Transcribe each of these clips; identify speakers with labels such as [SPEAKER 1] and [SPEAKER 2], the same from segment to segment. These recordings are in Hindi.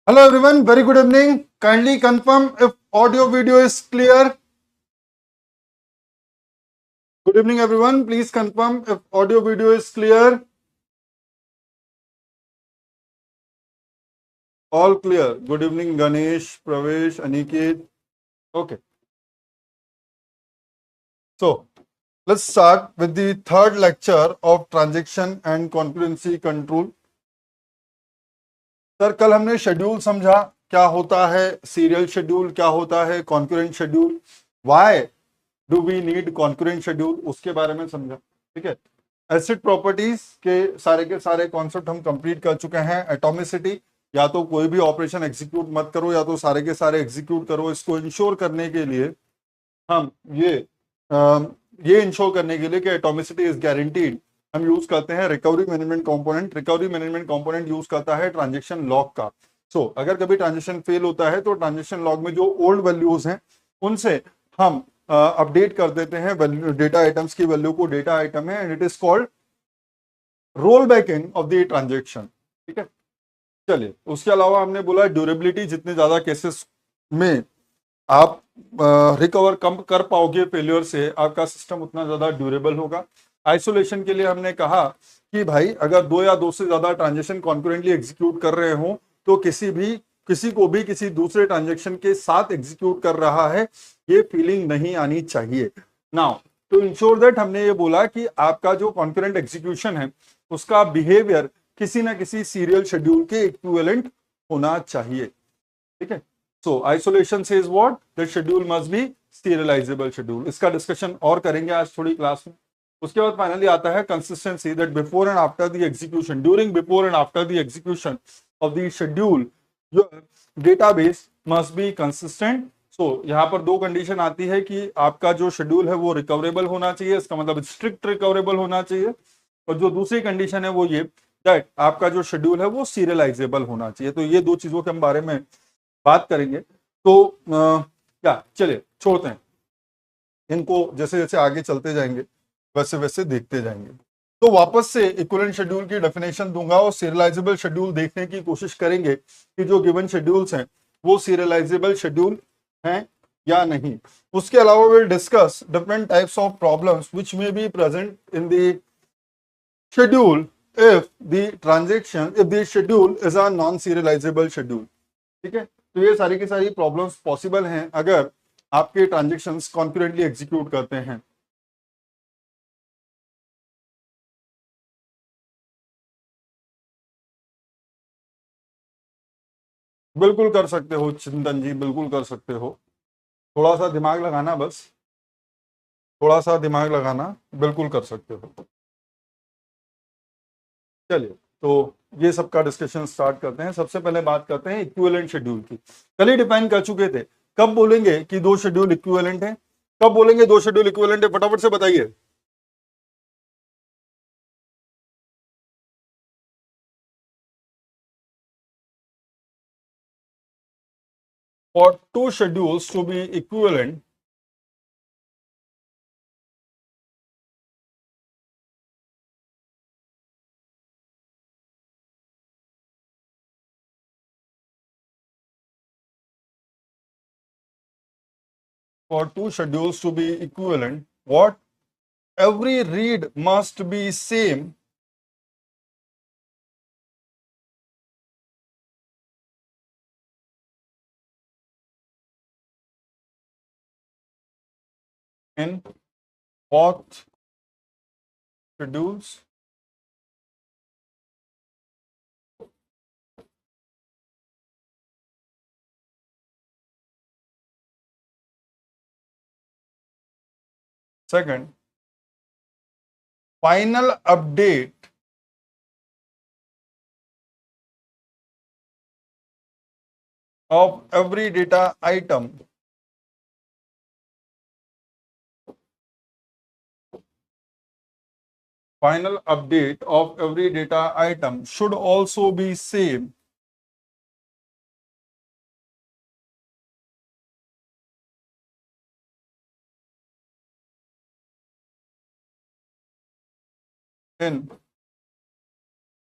[SPEAKER 1] Hello everyone, very good evening. Kindly confirm if audio video is clear. Good evening everyone, please confirm if audio video is clear. All clear. Good evening Ganesh, Pravesh, Aniket. Okay. So, let's start with the third lecture of transaction and concurrency control. Sir कल हमने शेड्यूल समझा क्या होता है, सीरियल शेड्यूल क्या होता है, concurrent schedule, why do we need concurrent schedule, उसके बारे में समझा. ठीक है. एसिड प्रॉपर्टीज के सारे कॉन्सेप्ट हम कंप्लीट कर चुके हैं. एटॉमिसिटी, या तो कोई भी ऑपरेशन एग्जीक्यूट मत करो या तो सारे के सारे एग्जीक्यूट करो. इसको इंश्योर करने के लिए हम ये इंश्योर करने के लिए कि एटॉमिसिटी इज गारंटीड, हम यूज करते हैं recovery management component. Recovery management component use करता है ट्रांजेक्शन लॉग का. सो अगर कभी ट्रांजेक्शन फेल होता है तो ट्रांजेक्शन लॉग में जो ओल्ड वैल्यूज हैं उनसे हम अपडेट कर देते हैं डेटा आइटम्स की वैल्यू को. डेटा आइटम है and it is called roll backing of the transaction. ठीक है. चलिए, उसके अलावा हमने बोला ड्यूरेबिलिटी, जितने ज्यादा केसेस में आप रिकवर कम कर पाओगे फेल्योर से, आपका सिस्टम उतना ज्यादा ड्यूरेबल होगा. आइसोलेशन के लिए हमने कहा कि भाई अगर दो या दो से ज्यादा ट्रांजेक्शन कॉन्करेंटली एग्जीक्यूट कर रहे हो तो किसी को भी किसी दूसरे ट्रांजेक्शन के साथ एग्जीक्यूट कर रहा है, ये फीलिंग नहीं आनी चाहिए. नाउ टू इंश्योर दैट हमने ये बोला कि आपका जो कॉन्करेंट एग्जीक्यूशन है उसका बिहेवियर किसी ना किसी सीरियल शेड्यूल के इक्विवेलेंट होना चाहिए. ठीक है. So isolation says what, that schedule must be serializable schedule. इसका डिस्कशन और करेंगे आज थोड़ी क्लास में. उसके बाद फाइनली आता है consistency, that before and after the execution, during before and after the execution of the schedule your database must be consistent. So यहाँ पर दो कंडीशन आती है कि आपका जो शेड्यूल है वो रिकवरेबल होना चाहिए, इसका मतलब स्ट्रिक्ट रिकवरेबल होना चाहिए. और जो दूसरी कंडीशन है वो ये, दैट आपका जो शेड्यूल है वो सीरियलाइजेबल होना चाहिए. तो ये दो चीजों के हम बारे में बात करेंगे. तो क्या, चलिए छोड़ते हैं इनको, जैसे जैसे आगे चलते जाएंगे वैसे वैसे देखते जाएंगे. तो वापस से इक्विवेलेंट शेड्यूल की डेफिनेशन दूंगा और सीरियलाइजेबल शेड्यूल देखने की कोशिश करेंगे कि जो गिवन शेड्यूल्स हैं वो सीरियलाइजेबल शेड्यूल हैं या नहीं. उसके अलावा will discuss different types of problems which may be present in the schedule if the schedule is a non serializable schedule. ठीक है. तो ये सारी की सारी प्रॉब्लम्स पॉसिबल हैं अगर आपके ट्रांजेक्शन्स कॉन्करेंटली एग्जीक्यूट करते हैं. बिल्कुल कर सकते हो चिंतन जी, बिल्कुल कर सकते हो. थोड़ा सा दिमाग लगाना बस, थोड़ा सा दिमाग लगाना, बिल्कुल कर सकते हो. चलिए, तो ये सबका डिस्कशन स्टार्ट करते हैं. सबसे पहले बात करते हैं इक्विवेलेंट शेड्यूल की. कल ही डिफाइन कर चुके थे. कब बोलेंगे कि दो शेड्यूल इक्विवेलेंट हैं, कब बोलेंगे दो शेड्यूल इक्विवेलेंट है, फटाफट से बताइए. For two schedules to be equivalent, what every read must be same in both schedules. Second, final update of every data item should also be same in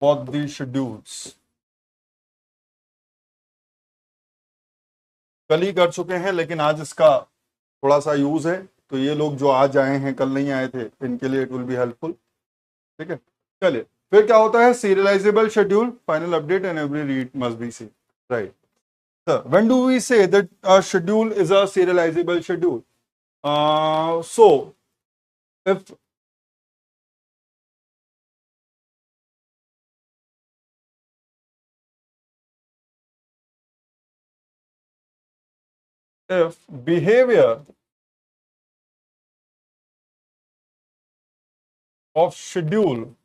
[SPEAKER 1] both the schedules. कल ही कर चुके हैं, लेकिन आज इसका थोड़ा सा यूज है, तो ये लोग जो आज आए हैं कल नहीं आए थे, इनके लिए इट विल बी हेल्पफुल। ठीक है, चलिए फिर क्या होता है serializable schedule, final update and every read must be see, right. When do we say that a schedule is a serializable schedule? So if behavior of schedule,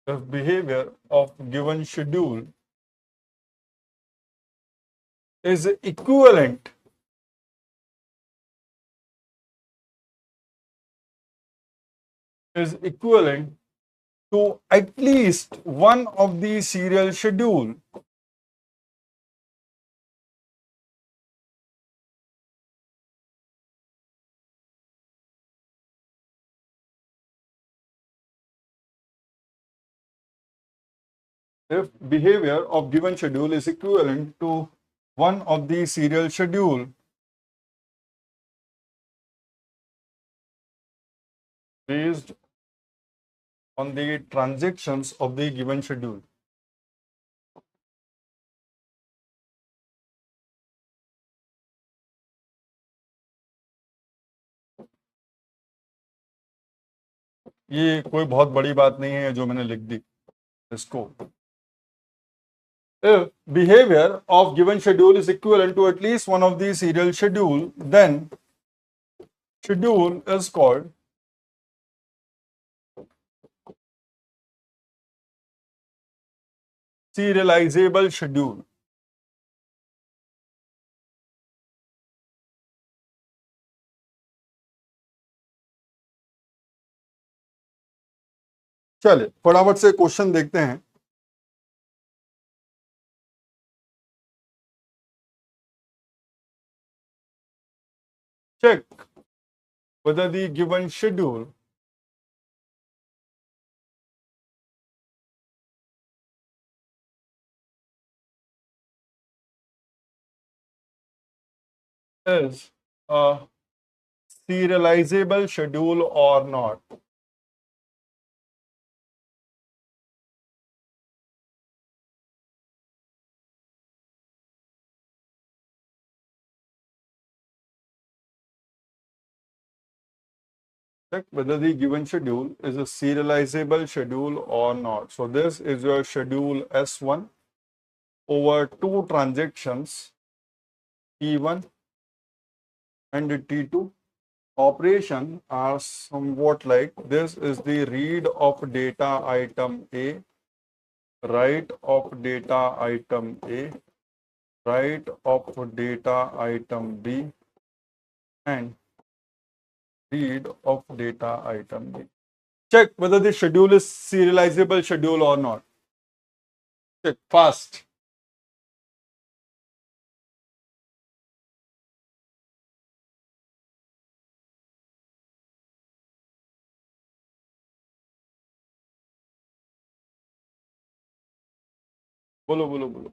[SPEAKER 1] if behavior of given schedule is equivalent to at least one of the serial schedule, if behavior of given schedule is equivalent to one of the serial schedule based on the transactions of the given schedule. ये कोई बहुत बड़ी बात नहीं है जो मैंने लिख दी इसको। If behavior of given schedule is equivalent to at least one of the serial schedule, then schedule is called serializable schedule. चलिए फटाफट से क्वेश्चन देखते हैं। Check whether the given schedule is a serializable schedule or not. Check whether the given schedule is a serializable schedule or not. So this is your schedule S1 over two transactions T1 and T2. Operation are somewhat like this: is the read of data item A, write of data item A, write of data item B, and read of data item B. Check whether the schedule is serializable schedule or not. Check fast. बोलो बोलो बोलो।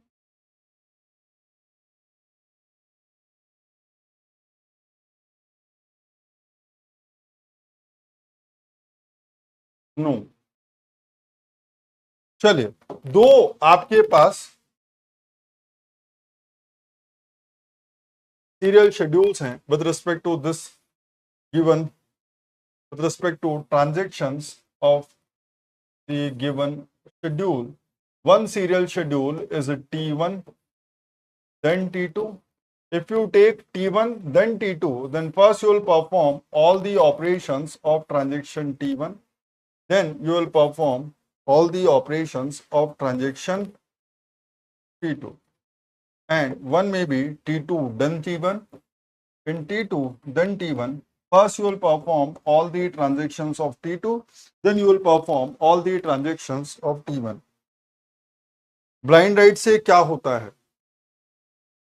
[SPEAKER 1] नो। चलिए दो आपके पास serial schedules हैं with respect to this given, with respect to transactions of the given schedule. One serial schedule is a T1 then T2. If you take T1 then T2, then first you will perform all the operations of transaction T1, then you will perform all the operations of transaction T2, and one may be T2 then T1. In T2 then T1, first you will perform all the transactions of T2, then you will perform all the transactions of T1. Blind right से क्या होता है?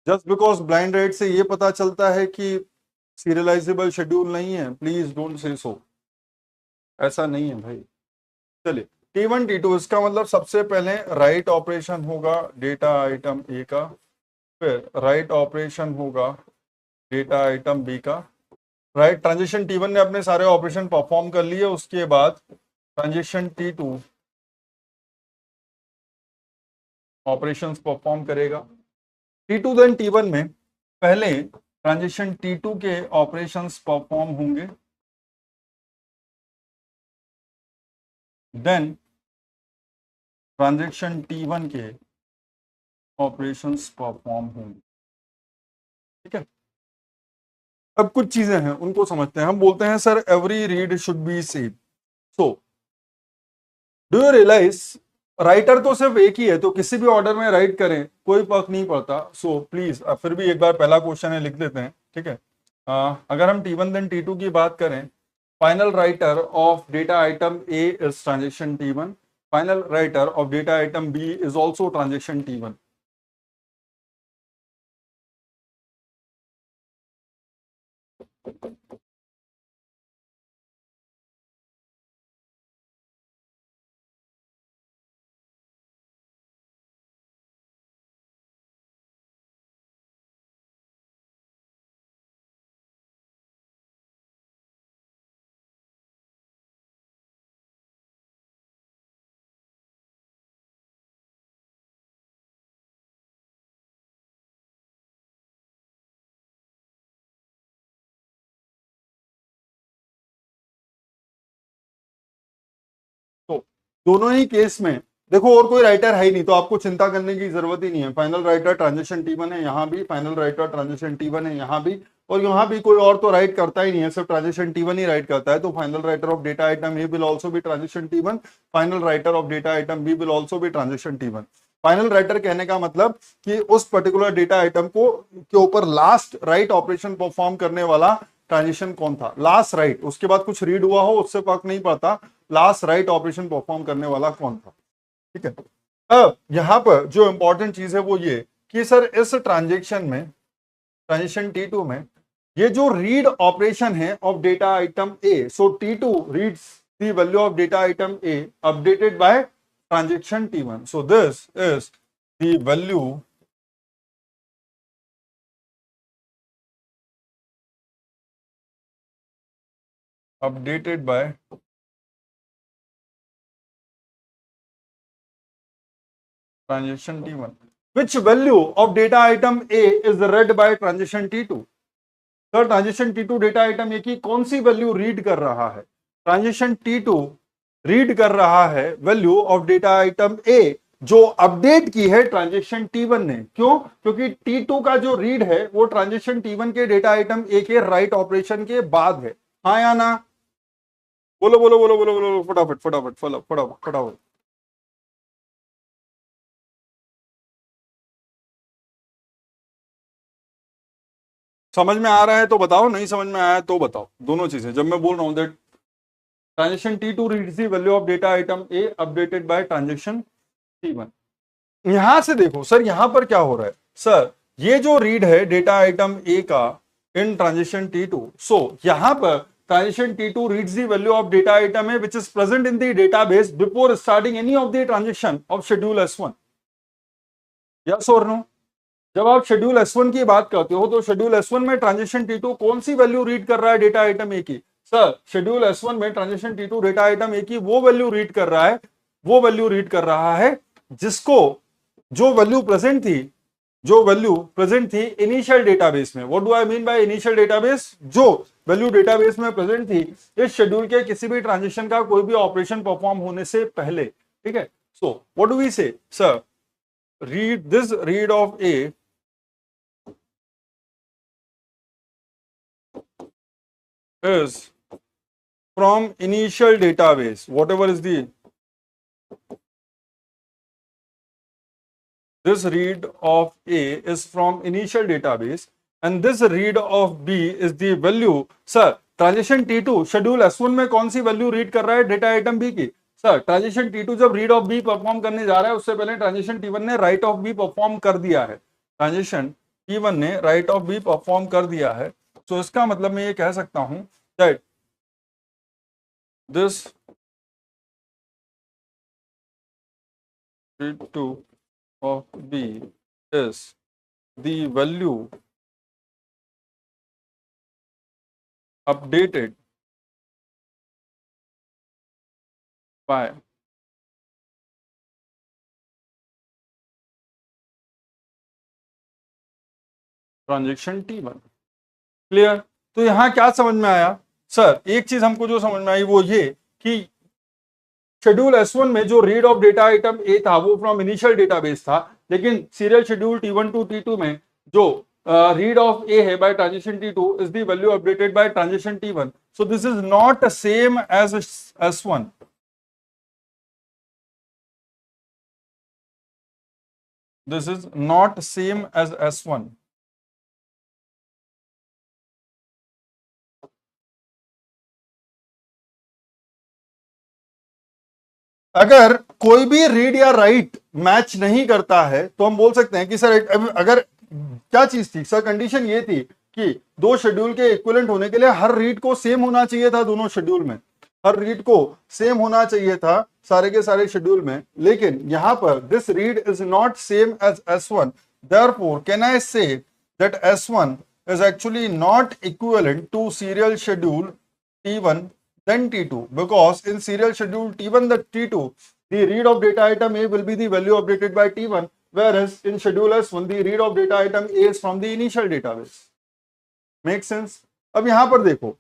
[SPEAKER 1] जस्ट बिकॉज ब्लाइंड राइट से ये पता चलता है कि सीरियलाइजेबल शेड्यूल नहीं है, प्लीज डोंट से सो, ऐसा नहीं है भाई। चलिए T1 T2, इसका मतलब सबसे पहले राइट ऑपरेशन होगा डेटा आइटम ए का, फिर राइट ऑपरेशन होगा डेटा आइटम बी का, राइट। ट्रांजेक्शन T1 ने अपने सारे ऑपरेशन परफॉर्म कर लिए, उसके बाद ट्रांजेक्शन T2 ऑपरेशंस परफॉर्म करेगा। T2 देन T1 में पहले ट्रांजेक्शन T2 के ऑपरेशंस परफॉर्म होंगे, देन ट्रांजेक्शन T1 के ऑपरेशंस परफॉर्म होंगे, ठीक है। अब कुछ चीजें हैं उनको समझते हैं। हम बोलते हैं sir every read should be save, so do you realize writer तो सिर्फ एक ही है, तो किसी भी ऑर्डर में राइट करें कोई फर्क नहीं पड़ता। सो प्लीज फिर भी एक बार पहला क्वेश्चन है लिख देते हैं, ठीक है। अगर हम T1 देन T2 की बात करें, final writer of data item A is transaction T1, final writer of data item B is also transaction T1। तो दोनों ही केस में देखो और कोई राइटर है ही नहीं, तो आपको चिंता करने की जरूरत ही नहीं है। फाइनल राइटर ट्रांजेक्शन T1 है यहाँ भी, फाइनल राइटर ट्रांजेक्शन T1 है यहाँ भी, और यहाँ भी कोई और तो राइट करता ही नहीं है, सिर्फ ट्रांजेक्शन T1 ही राइट करता है। तो final writer of data item A will also भी transaction T1, final writer of data item B will also भी ट्रांजेक्शन T1। फाइनल राइटर कहने का मतलब कि उस पर्टिकुलर डेटा आइटम को के ऊपर लास्ट राइट ऑपरेशन परफॉर्म करने वाला ट्रांजेक्शन कौन था, लास्ट राइट। उसके बाद कुछ रीड हुआ हो उससे फर्क नहीं पड़ता, लास्ट राइट ऑपरेशन परफॉर्म करने वाला कौन था, ठीक है। अब यहां पर जो इंपॉर्टेंट चीज है वो ये कि सर इस ट्रांजेक्शन में, ट्रांजेक्शन T2 में, ये जो रीड ऑपरेशन है of data item A, so T2 reads the value of data item A updated by transaction T1, so this is the value updated by transaction T1, which value of data item A is read by transaction T2। Sir transaction T2 data item A की कौन सी वैल्यू रीड कर रहा है? ट्रांजेक्शन T2 रीड कर रहा है value of data item A जो अपडेट की है ट्रांजेक्शन T1 ने। क्यों? क्योंकि T2 का जो रीड है वो ट्रांजेक्शन T1 के डेटा आइटम ए के राइट ऑपरेशन के बाद है। हाँ या ना? बोलो बोलो बोलो बोलो बोलो, फटाफट फटाफट फटाफट फटाफट। समझ में आ रहा है तो बताओ, नहीं समझ में आया तो बताओ। दोनों चीजें जब मैं बोल रहा हूं that transaction T2 reads the value of data item A updated by transaction T1। यहां से देखो सर यहां पर क्या हो रहा है। सर ये जो रीड है डेटा आइटम ए का इन ट्रांजेक्शन T2, सो यहां पर transaction T2 reads the value of data item A which is present in the database before starting any of the transaction of schedule S1। Yes और नो? जब आप शेड्यूल S1 की बात करते हो तो शेड्यूल S1 में ट्रांजेक्शन T2 कौन सी वैल्यू रीड कर रहा है डेटा आइटम ए की? सर शेड्यूल S1 में transaction T2 data item A की वो वैल्यू रीड कर रहा है, वो वैल्यू रीड कर रहा है जिसको, जो वैल्यू प्रेजेंट थी, जो वैल्यू प्रेजेंट थी इनिशियल डेटाबेस में। What do I mean by initial database? जो वैल्यू डेटाबेस में प्रेजेंट थी इस शेड्यूल के किसी भी ट्रांजेक्शन का कोई भी ऑपरेशन परफॉर्म होने से पहले, ठीक है। सो व्हाट डू वी से? Sir read this read of A is from initial database, whatever is the, this read of A is from initial database and this read of B is the value। Sir transaction T2 schedule S1 में कौन सी वैल्यू रीड कर रहा है डेटा आइटम B की? सर ट्रांजेक्शन T2 जब रीड ऑफ B परफॉर्म करने जा रहा है उससे पहले ट्रांजेक्शन T1 ने राइट ऑफ B परफॉर्म कर दिया है। ट्रांजेक्शन T1 ने राइट ऑफ B परफॉर्म कर दिया है। तो इसका मतलब मैं ये कह सकता हूं that this read to of B is the value updated by transaction T1। Clear? तो यहां क्या समझ में आया सर? एक चीज हमको जो समझ में आई वो ये कि शेड्यूल S1 में जो रीड ऑफ डेटा आइटम ए था वो फ्रॉम इनिशियल डेटाबेस था, लेकिन serial schedule T1 to T2 में जो रीड ऑफ ए है by transaction T2 is the value updated by transaction T1। So this is not same as S1। This is not same as S1। अगर कोई भी रीड या राइट मैच नहीं करता है तो हम बोल सकते हैं कि सर अगर क्या चीज थी सर, कंडीशन ये थी कि दो शेड्यूल के इक्विवेलेंट होने के लिए हर रीड को सेम होना चाहिए था, दोनों शेड्यूल में हर रीड को सेम होना चाहिए था सारे के सारे शेड्यूल में, लेकिन यहां पर this read is not same as S1। Therefore can I say that S1 is actually not equivalent to serial schedule T1 then T2, because in serial schedule T1 the T2 the read of data item A will be the value updated by T1, whereas in schedule S1 the read of data item A is from the initial database। Make sense? अब यहां पर देखो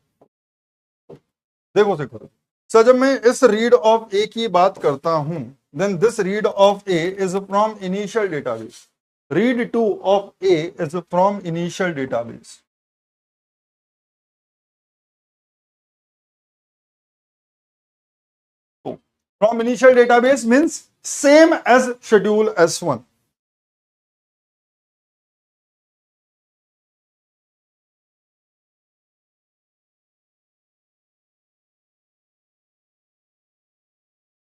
[SPEAKER 1] सर, जब मैं इस रीड ऑफ ए की बात करता हूं then this read of A is from initial database, read 2 of A is from initial database। So, from initial database means same as schedule S1।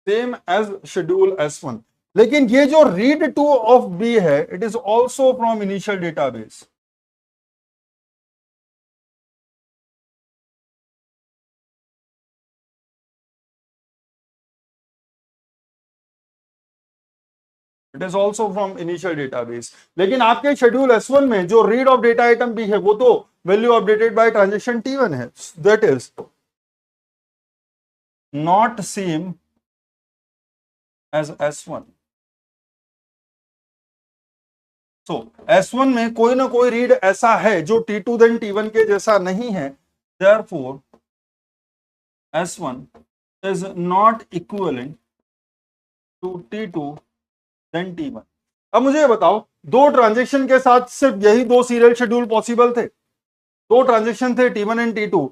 [SPEAKER 1] Same as schedule S1, लेकिन ये जो रीड 2 ऑफ बी है it is also from initial database. It is also from initial database, लेकिन आपके शेड्यूल S1 में जो read of data item B है वो तो value updated by transaction T1 है, that is not same as S1। So S1 में कोई ना कोई रीड ऐसा है जो T2 देन T1 के जैसा नहीं है, therefore S1 is not equivalent to T2 then T1। अब मुझे ये बताओ, दो ट्रांजेक्शन के साथ सिर्फ यही दो सीरियल शेड्यूल पॉसिबल थे? दो ट्रांजेक्शन थे T1 and T2,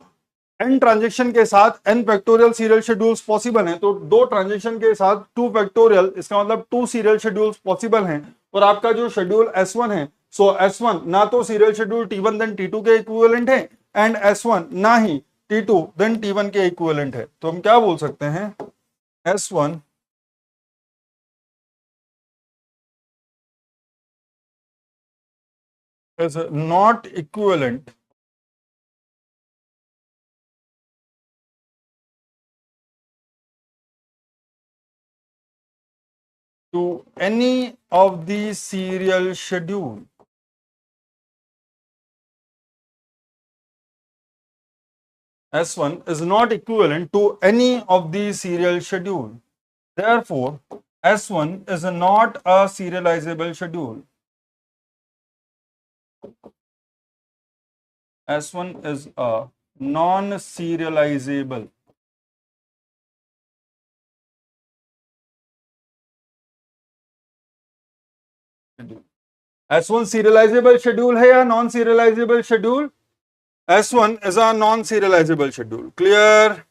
[SPEAKER 1] n transaction के साथ n factorial serial schedules possible हैं, तो दो ट्रांजेक्शन के साथ 2 फैक्टोरियल, इसका मतलब 2 सीरियल शेड्यूल्स पॉसिबल हैं। और आपका जो शेड्यूल S1 है, सो S1 ना तो serial schedule T1 then T2 के इक्विवेलेंट है एंड S1 ना ही T2 देन T1 के इक्विवेलेंट है। तो हम क्या बोल सकते हैं? S1 is not equivalent to any of the serial schedule। S1 is not equivalent to any of the serial schedule, therefore S1 is not a serializable schedule। S1 is a non-serializable schedule। S1 serializable schedule है या non serializable schedule? S1 is a non-serializable schedule। Clear?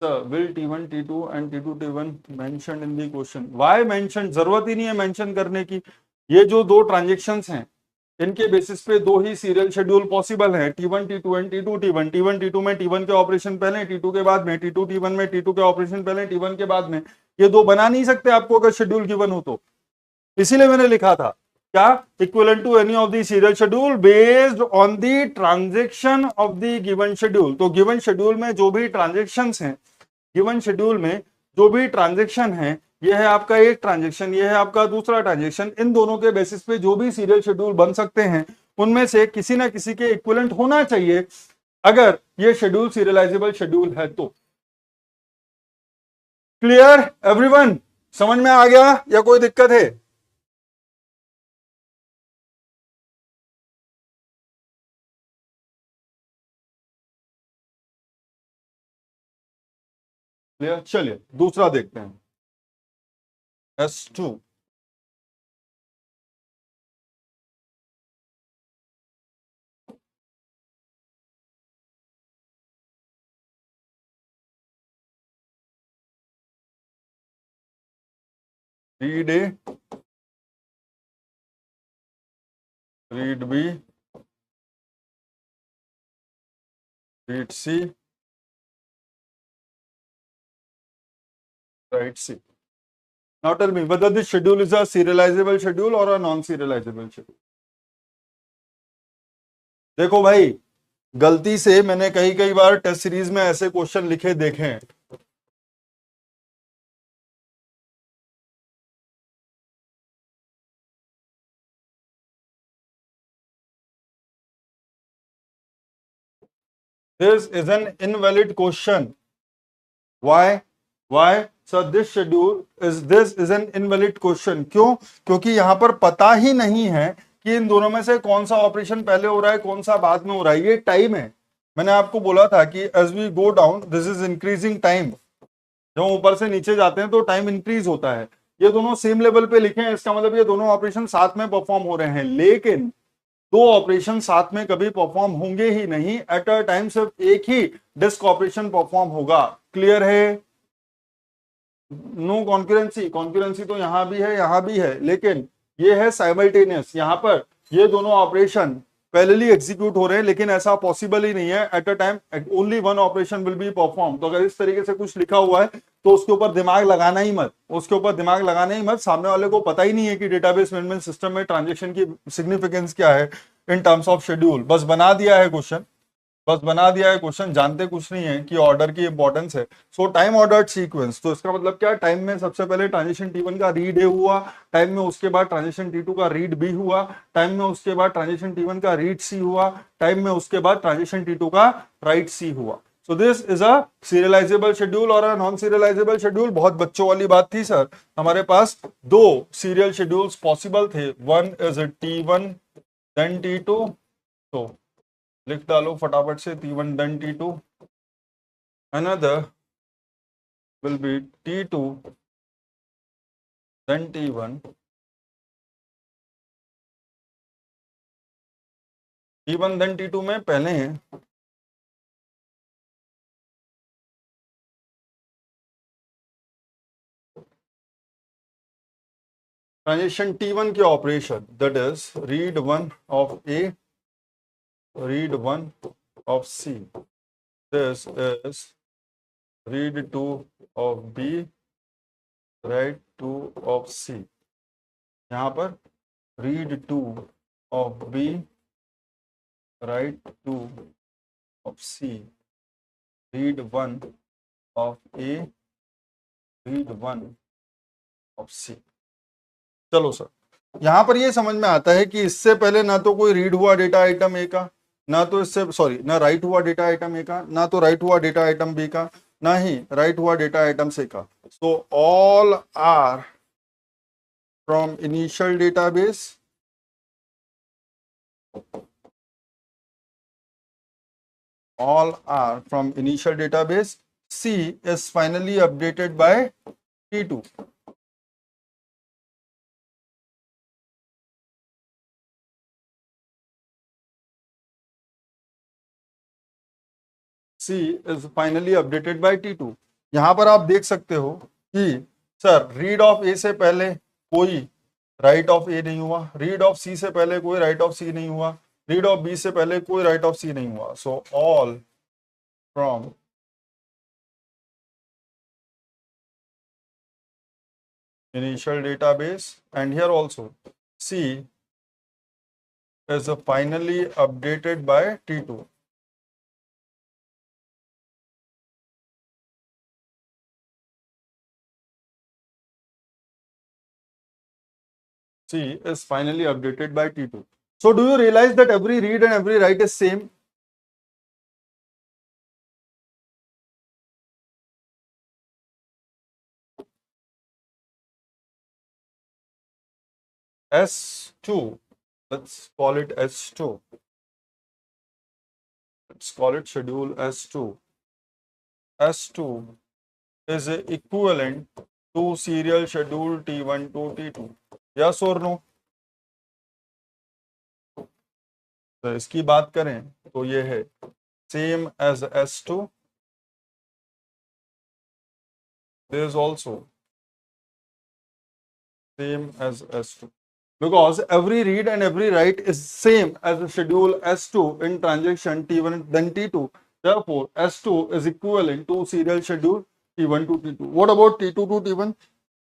[SPEAKER 1] Sir, will T1 T2 and T2 T1 mentioned in the question? Why mentioned? जरूरत ही नहीं है मेंशन करने की। ये जो दो ट्रांजेक्शंस हैं इनके बेसिस पे दो ही सीरियल शेड्यूल पॉसिबल है, T1 T2 and T2 T1। T1 T2 में T1 के ऑपरेशन पहले, T2 के बाद में, T2 T1 में T2 के ऑपरेशन पहले, T1 के बाद में। ये दो बना नहीं सकते आपको अगर शेड्यूल गिवन हो तो, इसीलिए मैंने लिखा था क्या? Equivalent to any of the serial schedule based on the transaction of the given schedule. तो गिवन शेड्यूल में जो भी ट्रांजेक्शंस हैं, गिवन शेड्यूल में जो भी ट्रांजेक्शन है, ये है आपका एक ट्रांजेक्शन, ये है आपका दूसरा ट्रांजेक्शन, इन दोनों के बेसिस पे जो भी सीरियल शेड्यूल बन सकते हैं उनमें से किसी ना किसी के इक्विवेलेंट होना चाहिए अगर ये शेड्यूल सीरियलाइजेबल शेड्यूल है तो। Clear everyone? समझ में आ गया या कोई दिक्कत है? क्लियर, चलिए दूसरा देखते हैं। S2 read A, read B, read C, write C. Now tell me whether this schedule is a serializable schedule or a non-serializable schedule। देखो भाई, गलती से मैंने कई कई बार टेस्ट सीरीज में ऐसे क्वेश्चन लिखे देखे हैं। This is an invalid question. Why? Why? Sir, this is an invalid question. क्यों? क्योंकि यहां पर पता ही नहीं है कि इन दोनों में से कौन सा ऑपरेशन पहले हो रहा है, कौन सा बाद में हो रहा है। ये टाइम है। मैंने आपको बोला था कि as we go down this is increasing time. जब ऊपर से नीचे जाते हैं तो टाइम इंक्रीज होता है। ये दोनों सेम लेवल पे लिखे हैं, इसका मतलब ये दोनों ऑपरेशन साथ में परफॉर्म हो रहे हैं, लेकिन दो ऑपरेशन साथ में कभी परफॉर्म होंगे ही नहीं। एट अ टाइम सिर्फ एक ही डिस्क ऑपरेशन परफॉर्म होगा। क्लियर है? नो कॉन्करेंसी, कॉन्करेंसी तो यहां भी है, यहां भी है, लेकिन ये है साइमल्टेनियस। यहां पर ये दोनों ऑपरेशन पैरेलली एग्जीक्यूट हो रहे हैं, लेकिन ऐसा पॉसिबल ही नहीं है। At a time only one operation will be perform. तो अगर इस तरीके से कुछ लिखा हुआ है तो उसके ऊपर दिमाग लगाना ही मत, उसके ऊपर दिमाग लगाना ही मत। सामने वाले को पता ही नहीं है कि डेटाबेस मैनेजमेंट सिस्टम में ट्रांजेक्शन की सिग्निफिकेंस क्या है इन टर्म्स ऑफ शेड्यूल। बस बना दिया है क्वेश्चन, बस बना दिया है क्वेश्चन, जानते कुछ नहीं है कि ऑर्डर की इंपॉर्टेंस है। सो टाइम ऑर्डर्ड सीक्वेंस, तो इसका मतलब क्या? टाइम में सबसे पहले ट्रांजेक्शन T1 का रीड ए हुआ, टाइम में उसके बाद ट्रांजेक्शन T2 का रीड बी हुआ, टाइम में उसके बाद ट्रांजेक्शन T1 का रीड सी हुआ, टाइम में उसके बाद ट्रांजेक्शन T2 का राइट सी हुआ। सो this is a serializable schedule और अ नॉन सीरियलाइजेबल शेड्यूल। बहुत बच्चों वाली बात थी सर। हमारे पास दो सीरियल शेड्यूल्स पॉसिबल थे, one is T1 then T2। तो लिख डालो फटाफट से, T1 then T2, another will be T2 then T1, T1 then T2 में पहले है ट्रांजेक्शन T1 के operation, that is read 1 of A, read 1 of C, this is read 2 of B, right 2 of C। यहाँ पर read 2 of B, right 2 of C, read 1 of A, read 1 of C। चलो सर, यहां पर ये समझ में आता है कि इससे पहले ना तो कोई रीड हुआ डेटा आइटम ए का, ना तो इससे सॉरी ना राइट हुआ डेटा आइटम ए का, ना तो राइट हुआ डेटा आइटम बी का, ना ही राइट हुआ डेटा आइटम सी का। So all are from initial database, all are from initial database। C is finally updated by T2। C is finally updated by T2। यहां पर आप देख सकते हो कि सर रीड ऑफ ए से पहले कोई राइट ऑफ ए नहीं हुआ, रीड ऑफ सी से पहले कोई राइट ऑफ सी नहीं हुआ, रीड ऑफ बी से पहले कोई राइट ऑफ सी नहीं हुआ। So all from initial database, and here also C is finally updated by T2। C is finally updated by T2. So do you realize that every read and every write is same? S2, let's call it S2. Let's call it schedule S2. S2 is equivalent to serial schedule T1 to T2. Yes or no? तो इसकी बात करें तो ये है same as S2. There is also same as S2 because every read and every write is same as the schedule S2 in transaction T1 then T2. Therefore, S2 is equivalent to serial schedule T1 to T2. What about T2 to T1?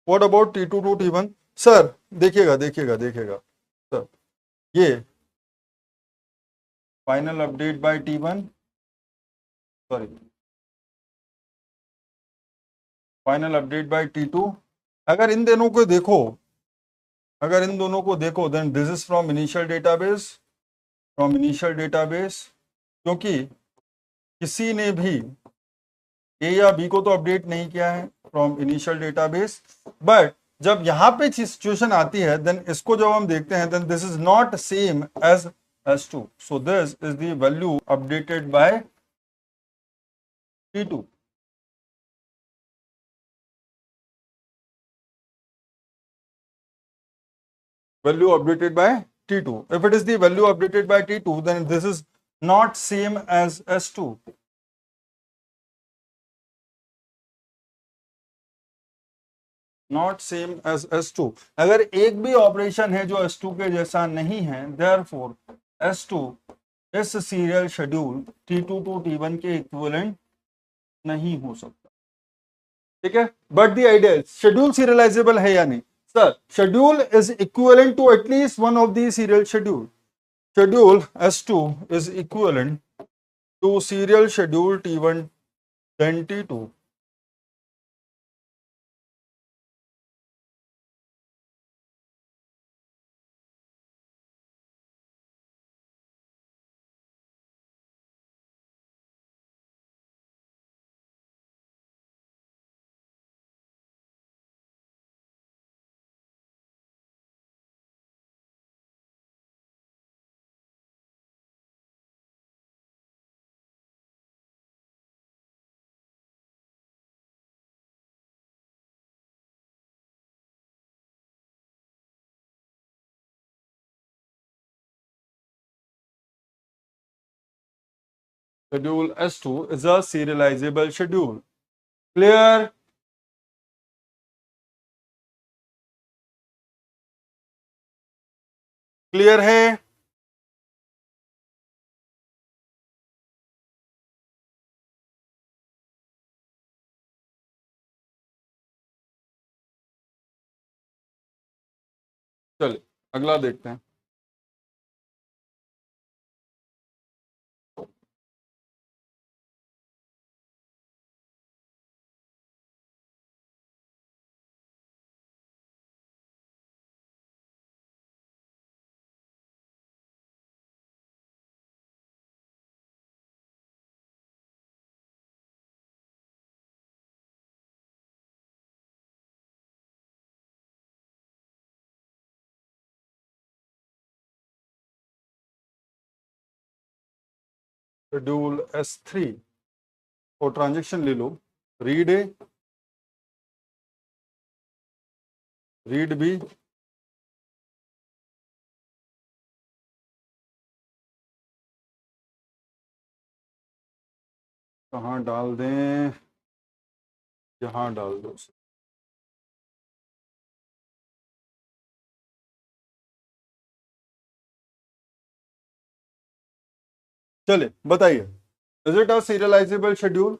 [SPEAKER 1] What about T2 to T1? Sir देखिएगा देखिएगा देखिएगा सर, ये final update bye T1, sorry final update bye T2. अगर इन दोनों को देखो, अगर इन दोनों को देखो then this is from initial database, from initial database, क्योंकि किसी ने भी ए या बी को तो अपडेट नहीं किया है फ्रॉम इनिशियल डेटाबेस, बट जब यहां पे सिचुएशन आती है देन इसको जब हम देखते हैं then this is not same as S2. So this is the value updated by T2. Value updated by T2. If it is the value updated by T2, then this is not same as S2. Not same as S2. अगर एक भी ऑपरेशन है जो S2 के जैसा नहीं है, therefore S2 इस serial schedule T2 to T1 के इक्विवेलेंट नहीं हो सकता. ठीक है, but the idea schedule serializable है या नहीं? Sir schedule is equivalent to at least one of the serial schedule. Schedule S2 is equivalent to serial schedule T1 then T2. Schedule S2 is a serializable schedule. Clear? Clear है? चलिए अगला देखते हैं. शेड्यूल S3 और ट्रांजेक्शन ले लो, रीड ए, रीड बी, कहाँ डाल दें? यहाँ डाल दो. चलिए बताइए, is it a serializable schedule?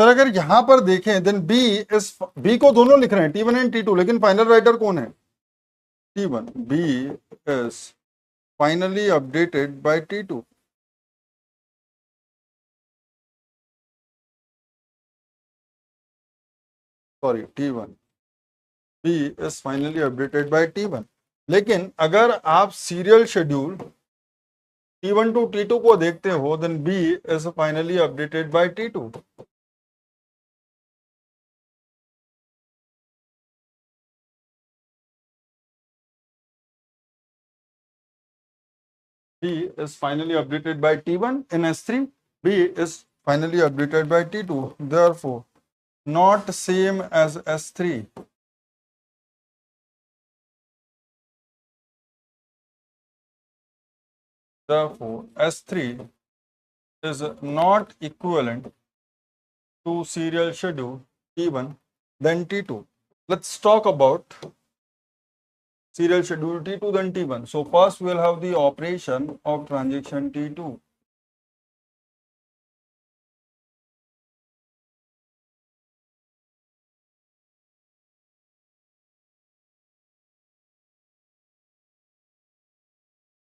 [SPEAKER 1] Sir अगर यहां पर देखें देन बी को दोनों लिख रहे हैं T1 एंड T2, लेकिन फाइनल राइटर कौन है? T1. B is finally updated by T2. Sorry T1. B is finally updated by T1. लेकिन अगर आप serial schedule T1 to T2 को देखते हो then B is finally updated by T2. B is finally updated by T1 in S3. B is finally updated by T2. Therefore, not same as S3. Therefore, S3 is not equivalent to serial schedule T1 then T2. Let's talk about serial schedule T2 then T1. So first we'll have the operation of transaction T2.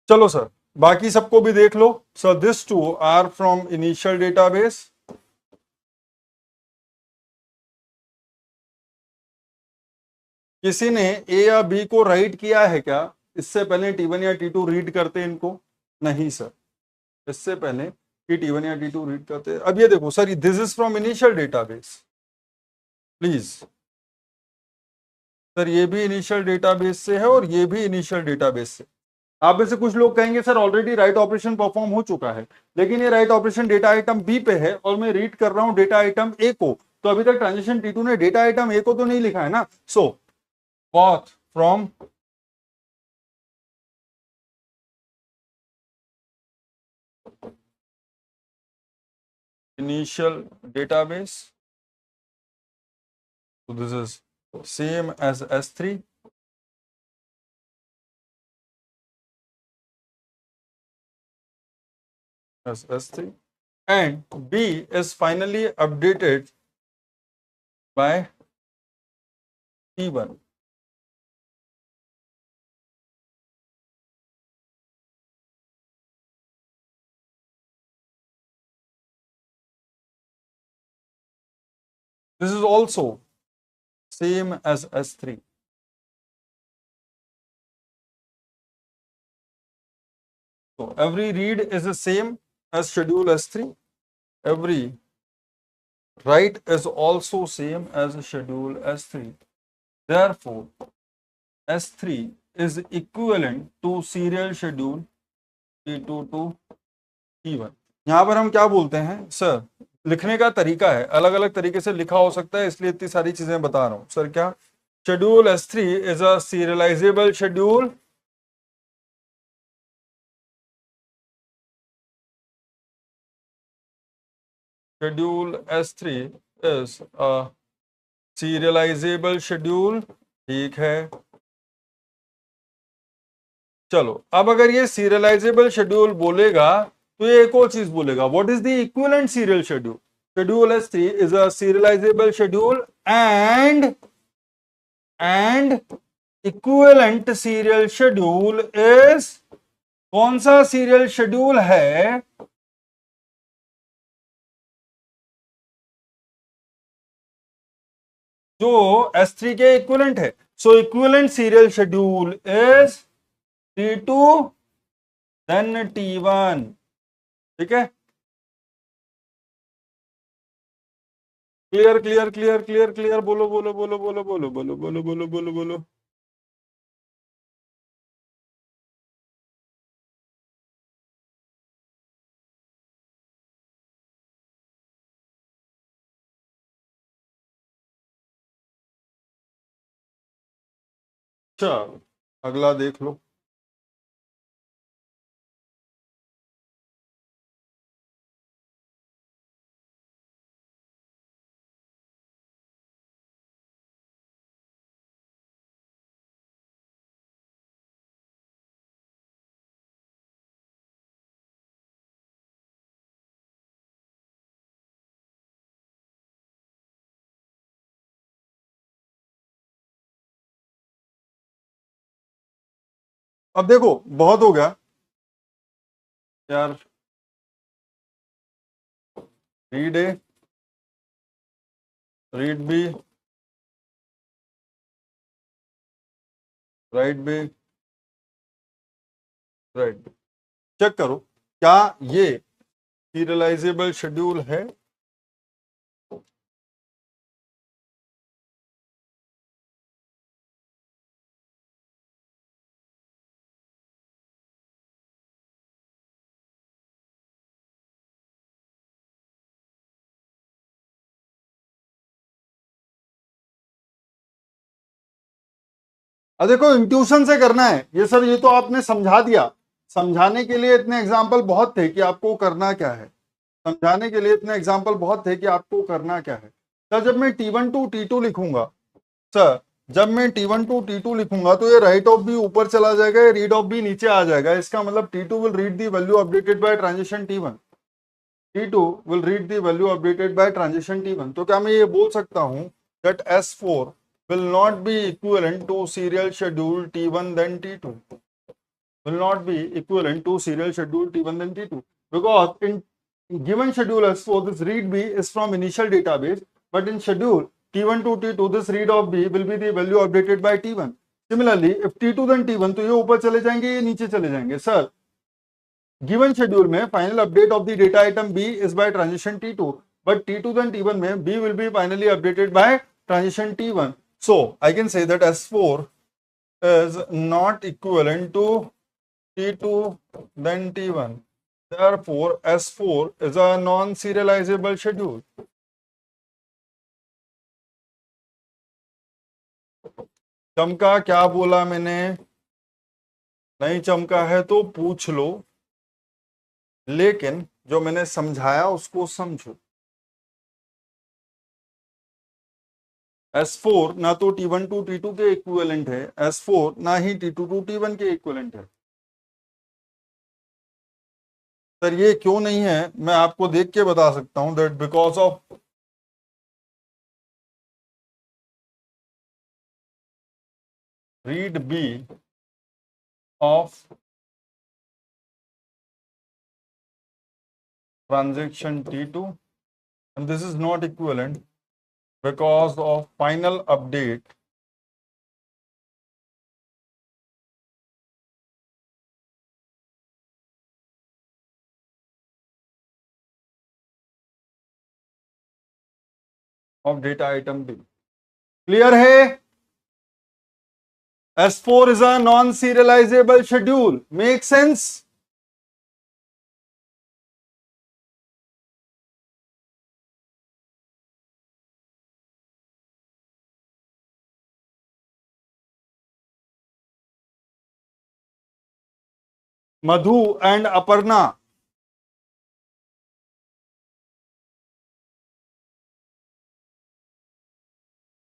[SPEAKER 1] चलो सर, बाकी सबको भी देख लो. So these two are from initial database. किसी ने ए या बी को राइट किया है क्या? इससे पहले T1 या T2 रीड करते इनको? नहीं सर, इससे पहले कि T1 या T2 रीड करते. अब ये देखो sir, this is from initial database. Please sir, ये भी इनिशियल डेटाबेस से है और ये भी इनिशियल डेटाबेस से. आप में से कुछ लोग कहेंगे sir already write operation perform हो चुका है, लेकिन ये write operation data item B पे है और मैं रीड कर रहा हूं डेटा आइटम ए को, तो अभी तक ट्रांजेक्शन T2 ने डेटा आइटम ए को तो नहीं लिखा है ना. सो both from initial database, so this is same as S3. As S3, and B is finally updated by T1. This is also same as S3. So every read is the same as schedule S3. Every write is also same as schedule S3. Therefore, S3 is equivalent to serial schedule T2 to T1. यहाँ पर हम क्या बोलते हैं सर, लिखने का तरीका है, अलग अलग तरीके से लिखा हो सकता है, इसलिए इतनी सारी चीजें बता रहा हूं. सर क्या? Schedule S3 is a serializable schedule. Schedule S3 is a serializable schedule. ठीक है, चलो अब अगर ये सीरियलाइजेबल शेड्यूल बोलेगा तो ये एक और चीज बोलेगा, what is the equivalent serial schedule? Schedule S3 is a serializable schedule and equivalent serial schedule is, कौन सा सीरियल शेड्यूल है जो S3 के इक्विवेलेंट है? So equivalent serial schedule is T2 then T1. ठीक है, clear clear clear clear clear. बोलो बोलो बोलो बोलो बोलो बोलो बोलो बोलो बोलो बोलो. अच्छा, अगला देख लो. अब देखो बहुत हो गया यार, read A, read B, write B, write. Check करो क्या ये सीरियलाइजेबल शेड्यूल है। अब देखो इंट्यूशन से करना है ये सब, ये तो आपने समझा दिया। समझाने के लिए इतने एग्जाम्पल बहुत थे कि आपको करना क्या है। समझाने के लिए इतने एग्जाम्पल बहुत थे कि आपको करना क्या है। सर जब मैं T1 टू T2 लिखूंगा, सर जब मैं T1 टू T2 लिखूंगा तो ये राइट ऑफ बी ऊपर चला जाएगा, ये रीड ऑफ बी नीचे आ जाएगा। इसका मतलब T2 will read the value updated by transition T1, T2 will read the value updated by transition T1। तो क्या मैं ये बोल सकता हूं that S4 will not be equivalent to serial schedule T1 then T2, will not be equivalent to serial schedule T1 then T2, because in given schedule S4 this read B is from initial database, but in schedule T1 to T2 this read of B will be the value updated by T1. Similarly if T2 then T1 तो ये ऊपर चले जाएंगे, ये नीचे चले जाएंगे। सर गिवन शेड्यूल में final update of the data item B is by transition T2, but T2 then T1 में B will be finally updated by transition T1. So I can say that S4 is not equivalent to T2 then T1. Therefore S4 is a non-serializable schedule. चमका क्या बोला मैंने? नहीं चमका है तो पूछ लो, लेकिन जो मैंने समझाया उसको समझो। S4 ना तो T1 टू T2 के इक्विवेलेंट है, S4 ना ही T2 टू T1 के इक्विवेलेंट है। सर ये क्यों नहीं है मैं आपको देख के बता सकता हूं, that because of read B of transaction T2 and this is not equivalent because of final update of data item B. Clear है? S4 is a non-serializable schedule. Make sense? Madhu and Aparna,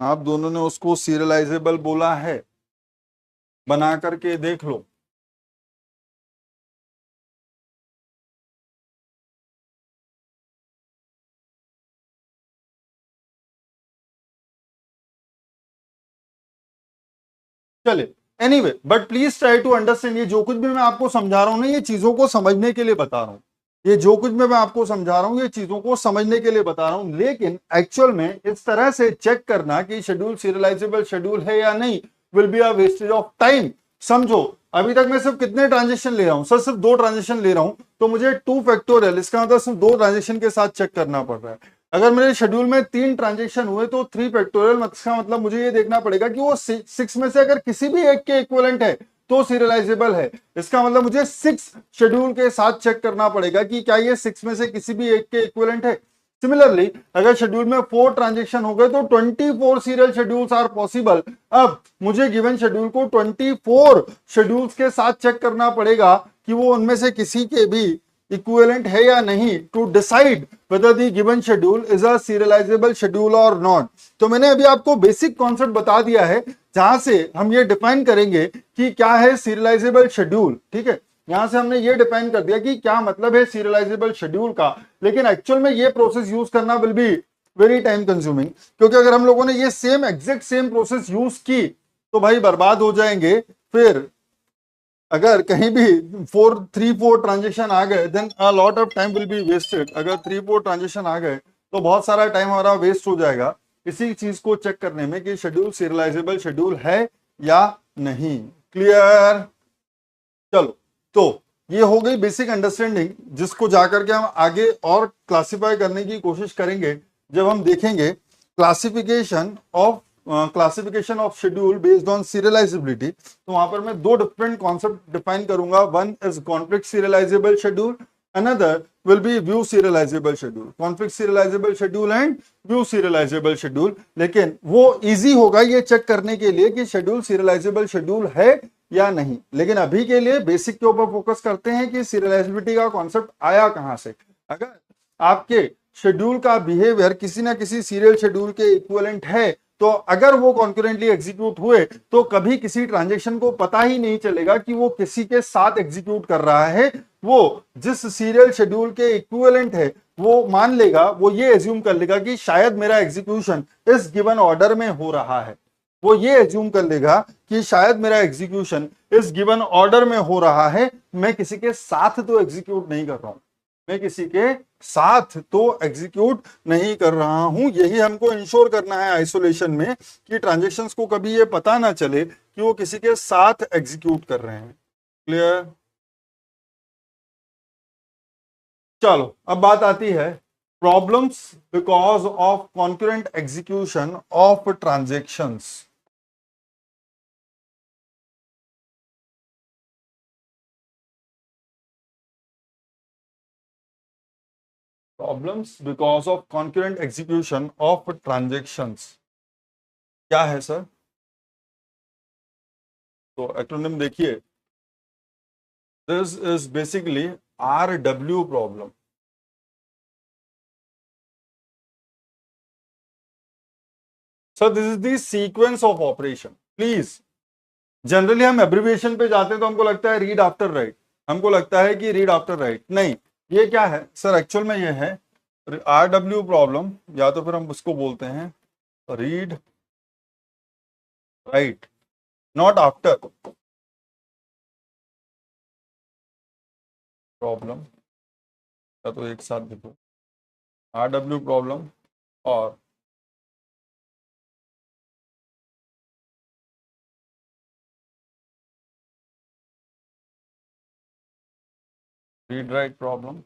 [SPEAKER 1] आप दोनों ने उसको सीरियलाइजेबल बोला है, बना करके देख लो। चले anyway, but please try to understand, ये जो कुछ भी मैं आपको समझा रहा हूं ना, ये चीजों को समझने के लिए बता रहा हूं। ये जो कुछ भी मैं आपको समझा रहा हूं ये चीजों को समझने के लिए बता रहा हूं, लेकिन एक्चुअल में इस तरह से चेक करना कि शेड्यूल सीरियलाइजेबल शेड्यूल है या नहीं will be a wastage of time. समझो अभी तक मैं सिर्फ कितने ट्रांजेक्शन ले रहा हूं? सर सिर्फ 2 ट्रांजेक्शन ले रहा हूं, तो मुझे 2 फैक्टोरियल, इसका मतलब सिर्फ 2 ट्रांजेक्शन के साथ चेक करना पड़ रहा है। अगर मेरे शेड्यूल में 3 ट्रांजेक्शन हुए तो 3 फैक्टोरियल, इसका मतलब मुझे ये देखना पड़ेगा कि वो 6 में से अगर किसी भी एक के इक्विवेलेंट है तो सीरियलाइजेबल है। इसका मतलब मुझे 6 शेड्यूल के साथ चेक करना पड़ेगा कि क्या ये 6 में से किसी भी एक के इक्विवेलेंट है। सिमिलरली अगर शेड्यूल में 4 ट्रांजेक्शन हो गए तो 24 सीरियल शेड्यूल्स आर पॉसिबल। अब मुझे गिवन शेड्यूल को 24 शेड्यूल्स के साथ चेक करना पड़ेगा कि वो उनमें से किसी के भी इक्विवेलेंट है या नहीं, to decide whether the given schedule is a serializable schedule और नॉट। तो मैंने अभी आपको बेसिक कॉन्सेप्ट बता दिया है जहां से हम ये डिफाइन करेंगे कि क्या है सीरियलाइजेबल शेड्यूल। ठीक है, यहां से हमने ये डिफाइन कर दिया कि क्या मतलब है सीरियलाइजेबल शेड्यूल का, लेकिन एक्चुअल में ये प्रोसेस यूज करना will be very time consuming, क्योंकि अगर हम लोगों ने ये same exact same process use की तो भाई बर्बाद हो जाएंगे। फिर अगर कहीं भी 3-4 ट्रांजेक्शन आ गए then a lot of time will be wasted. अगर 3-4 ट्रांजेक्शन आ गए तो बहुत सारा टाइम हमारा वेस्ट हो जाएगा इसी चीज को चेक करने में कि शेड्यूल सीरियलाइजेबल शेड्यूल है या नहीं। क्लियर? चलो, तो ये हो गई बेसिक अंडरस्टैंडिंग, जिसको जाकर के हम आगे और क्लासिफाई करने की कोशिश करेंगे जब हम देखेंगे classification of schedule based on serialisability. तो वहां पर मैं दो डिफरेंट कॉन्सेप्ट डिफाइन करूंगा, one is conflict serialisable schedule, another will be view serializable schedule, conflict serializable schedule and view serializable schedule। लेकिन वो इजी होगा ये चेक करने के लिए कि शेड्यूल सीरियलाइजेबल शेड्यूल है या नहीं। लेकिन अभी के लिए बेसिक के ऊपर फोकस करते हैं कि सीरियलाइजेबिलिटी का कॉन्सेप्ट आया कहां से। अगर आपके शेड्यूल का बिहेवियर किसी ना किसी सीरियल शेड्यूल के इक्विवेलेंट है तो अगर वो कॉन्करेंटली एग्जीक्यूट हुए तो कभी किसी ट्रांजेक्शन को पता ही नहीं चलेगा कि वो किसी के साथ एग्जीक्यूट कर रहा है। वो जिस सीरियल शेड्यूल के इक्विवेलेंट है वो मान लेगा, वो ये एज्यूम कर लेगा कि शायद मेरा एग्जीक्यूशन इस गिवन ऑर्डर में हो रहा है। वो ये एज्यूम कर लेगा कि शायद मेरा एग्जीक्यूशन इस गिवन ऑर्डर में हो रहा है, मैं किसी के साथ तो एग्जीक्यूट नहीं कर रहा हूं, मैं किसी के साथ तो एग्जीक्यूट नहीं कर रहा हूं। यही हमको इंश्योर करना है आइसोलेशन में कि ट्रांजेक्शंस को कभी ये पता ना चले कि वो किसी के साथ एग्जीक्यूट कर रहे हैं। क्लियर? चलो, अब बात आती है problems because of concurrent execution of transactions. Problems because of concurrent execution of transactions क्या है सर? तो एक्रोनिम देखिए, this is basically RW problem. Sir this is the sequence of operation. Please, generally हम एब्रिविएशन पे जाते हैं तो हमको लगता है रीड आफ्टर राइट, हमको लगता है कि रीड आफ्टर राइट। नहीं, ये क्या है सर? एक्चुअल में ये है RW प्रॉब्लम, या तो फिर हम उसको बोलते हैं read write not after problem, या तो एक साथ देखो RW प्रॉब्लम और रीड राइट प्रॉब्लम।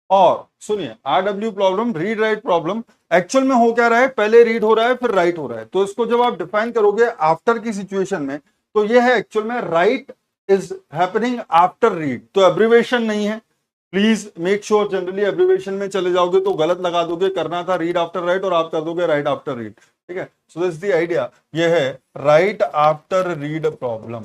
[SPEAKER 1] और सुनिए, RW problem, read write problem, actual में हो क्या रहा है? पहले रीड हो रहा है फिर राइट हो रहा है। तो इसको जब आप डिफाइन करोगे आफ्टर की सिचुएशन में तो ये है एक्चुअल में right is happening after read, तो एब्रिवेशन नहीं है। Please make sure, generally abbreviation में चले जाओगे तो गलत लगा दोगे, करना था रीड आफ्टर राइट और आप कर दोगे राइट आफ्टर रीड। ठीक है, सो दिस द आइडिया, ये है राइट आफ्टर रीड प्रॉब्लम।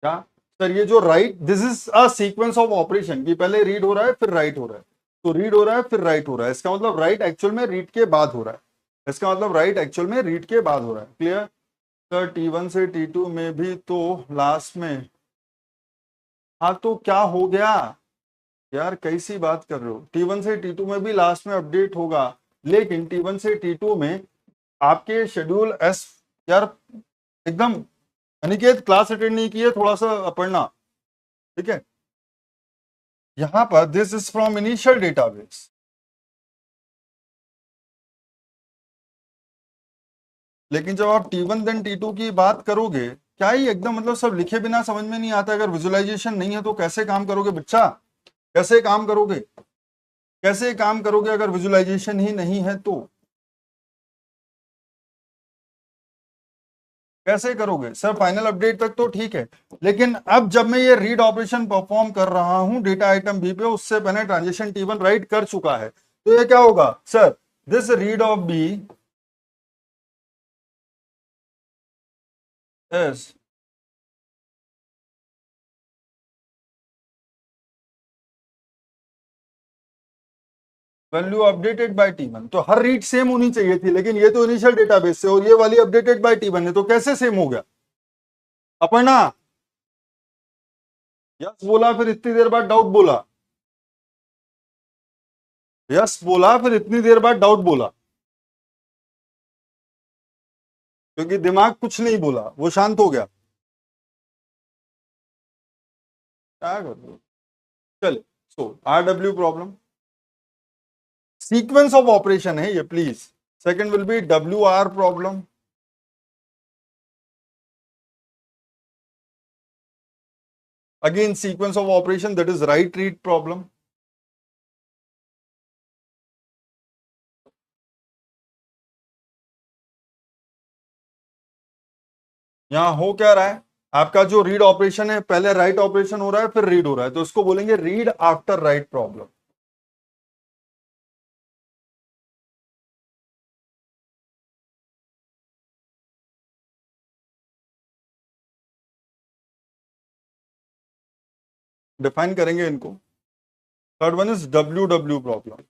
[SPEAKER 1] क्या सर? ये जो right, this is a sequence of operation कि पहले रीड हो रहा है फिर राइट हो रहा है, तो रीड हो रहा है फिर राइट हो रहा है, इसका मतलब राइट एक्चुअल में रीड के बाद हो रहा है, इसका मतलब राइट एक्चुअल में रीड के बाद हो रहा है। क्लियर? सर T1 से T2 में भी तो लास्ट में, हाँ तो क्या हो गया यार, कैसी बात कर रहे हो? T1 से T2 में भी लास्ट में अपडेट होगा, लेकिन T1 से T2 में आपके शेड्यूल एस, यार एकदम, अनिकेत क्लास अटेंड नहीं किए, थोड़ा सा पढ़ना। ठीक है, यहां पर this is from initial database, लेकिन जब आप T1 देन T2 की बात करोगे, क्या ही एकदम मतलब सब लिखे बिना समझ में नहीं आता? अगर विजुअलाइजेशन नहीं है तो कैसे काम करोगे बच्चा? कैसे काम करोगे? कैसे काम करोगे अगर विजुअलाइजेशन ही नहीं है तो? कैसे करोगे सर? फाइनल अपडेट तक तो ठीक है, लेकिन अब जब मैं ये रीड ऑपरेशन परफॉर्म कर रहा हूं डेटा आइटम बी पे, उससे पहले ट्रांजेक्शन T1 राइट कर चुका है, तो ये क्या होगा sir? This read of B is value updated by T1। तो हर रीड सेम होनी चाहिए थी, लेकिन ये तो इनिशियल डेटाबेस से और ये वाली अपडेटेड बाय T1 है, तो कैसे सेम हो गया? अपर्णा यस बोला, फिर इतनी देर बाद डाउट बोला। यस बोला, फिर इतनी देर बाद डाउट बोला, क्योंकि दिमाग कुछ नहीं बोला, वो शांत हो गया। क्या करो, चले। सो RW problem, sequence of operation है ये please. Second will be WR problem, again sequence of operation, that is right read problem. यहां हो क्या रहा है, आपका जो रीड ऑपरेशन है, पहले राइट ऑपरेशन हो रहा है फिर रीड हो रहा है, तो इसको बोलेंगे read after right problem. Define करेंगे इनको। Third one is WW problem.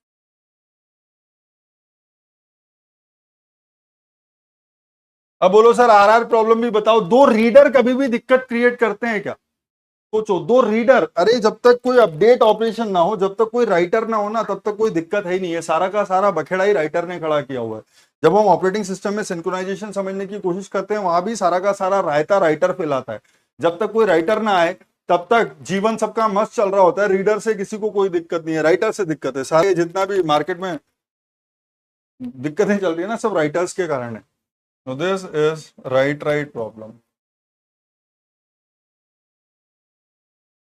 [SPEAKER 1] अब बोलो सर RR प्रॉब्लम भी बताओ। दो रीडर कभी भी दिक्कत क्रिएट करते हैं क्या? सोचो, दो रीडर, अरे जब तक कोई अपडेट ऑपरेशन ना हो, जब तक कोई राइटर ना हो ना, तब तक कोई दिक्कत है ही नहीं है। सारा का सारा बखेड़ा ही राइटर ने खड़ा किया हुआ है। जब हम ऑपरेटिंग सिस्टम में सिंक्रोनाइजेशन समझने की कोशिश करते हैं, वहां भी सारा का सारा रायता राइटर फैलाता है। जब तक कोई राइटर ना आए, तब तक जीवन सबका मस्त चल रहा होता है। रीडर से किसी को कोई दिक्कत नहीं है, राइटर से दिक्कत है। सारे जितना भी मार्केट में दिक्कतें चल रही है ना, सब राइटर्स के कारण है। This is right write problem.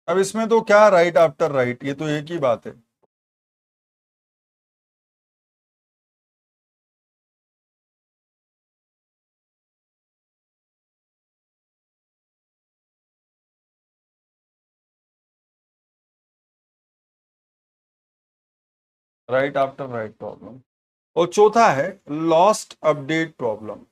[SPEAKER 1] अब इसमें तो क्या राइट आफ्टर राइट, ये तो एक ही बात है। Right after right problem. और चौथा है लॉस्ट अपडेट प्रॉब्लम।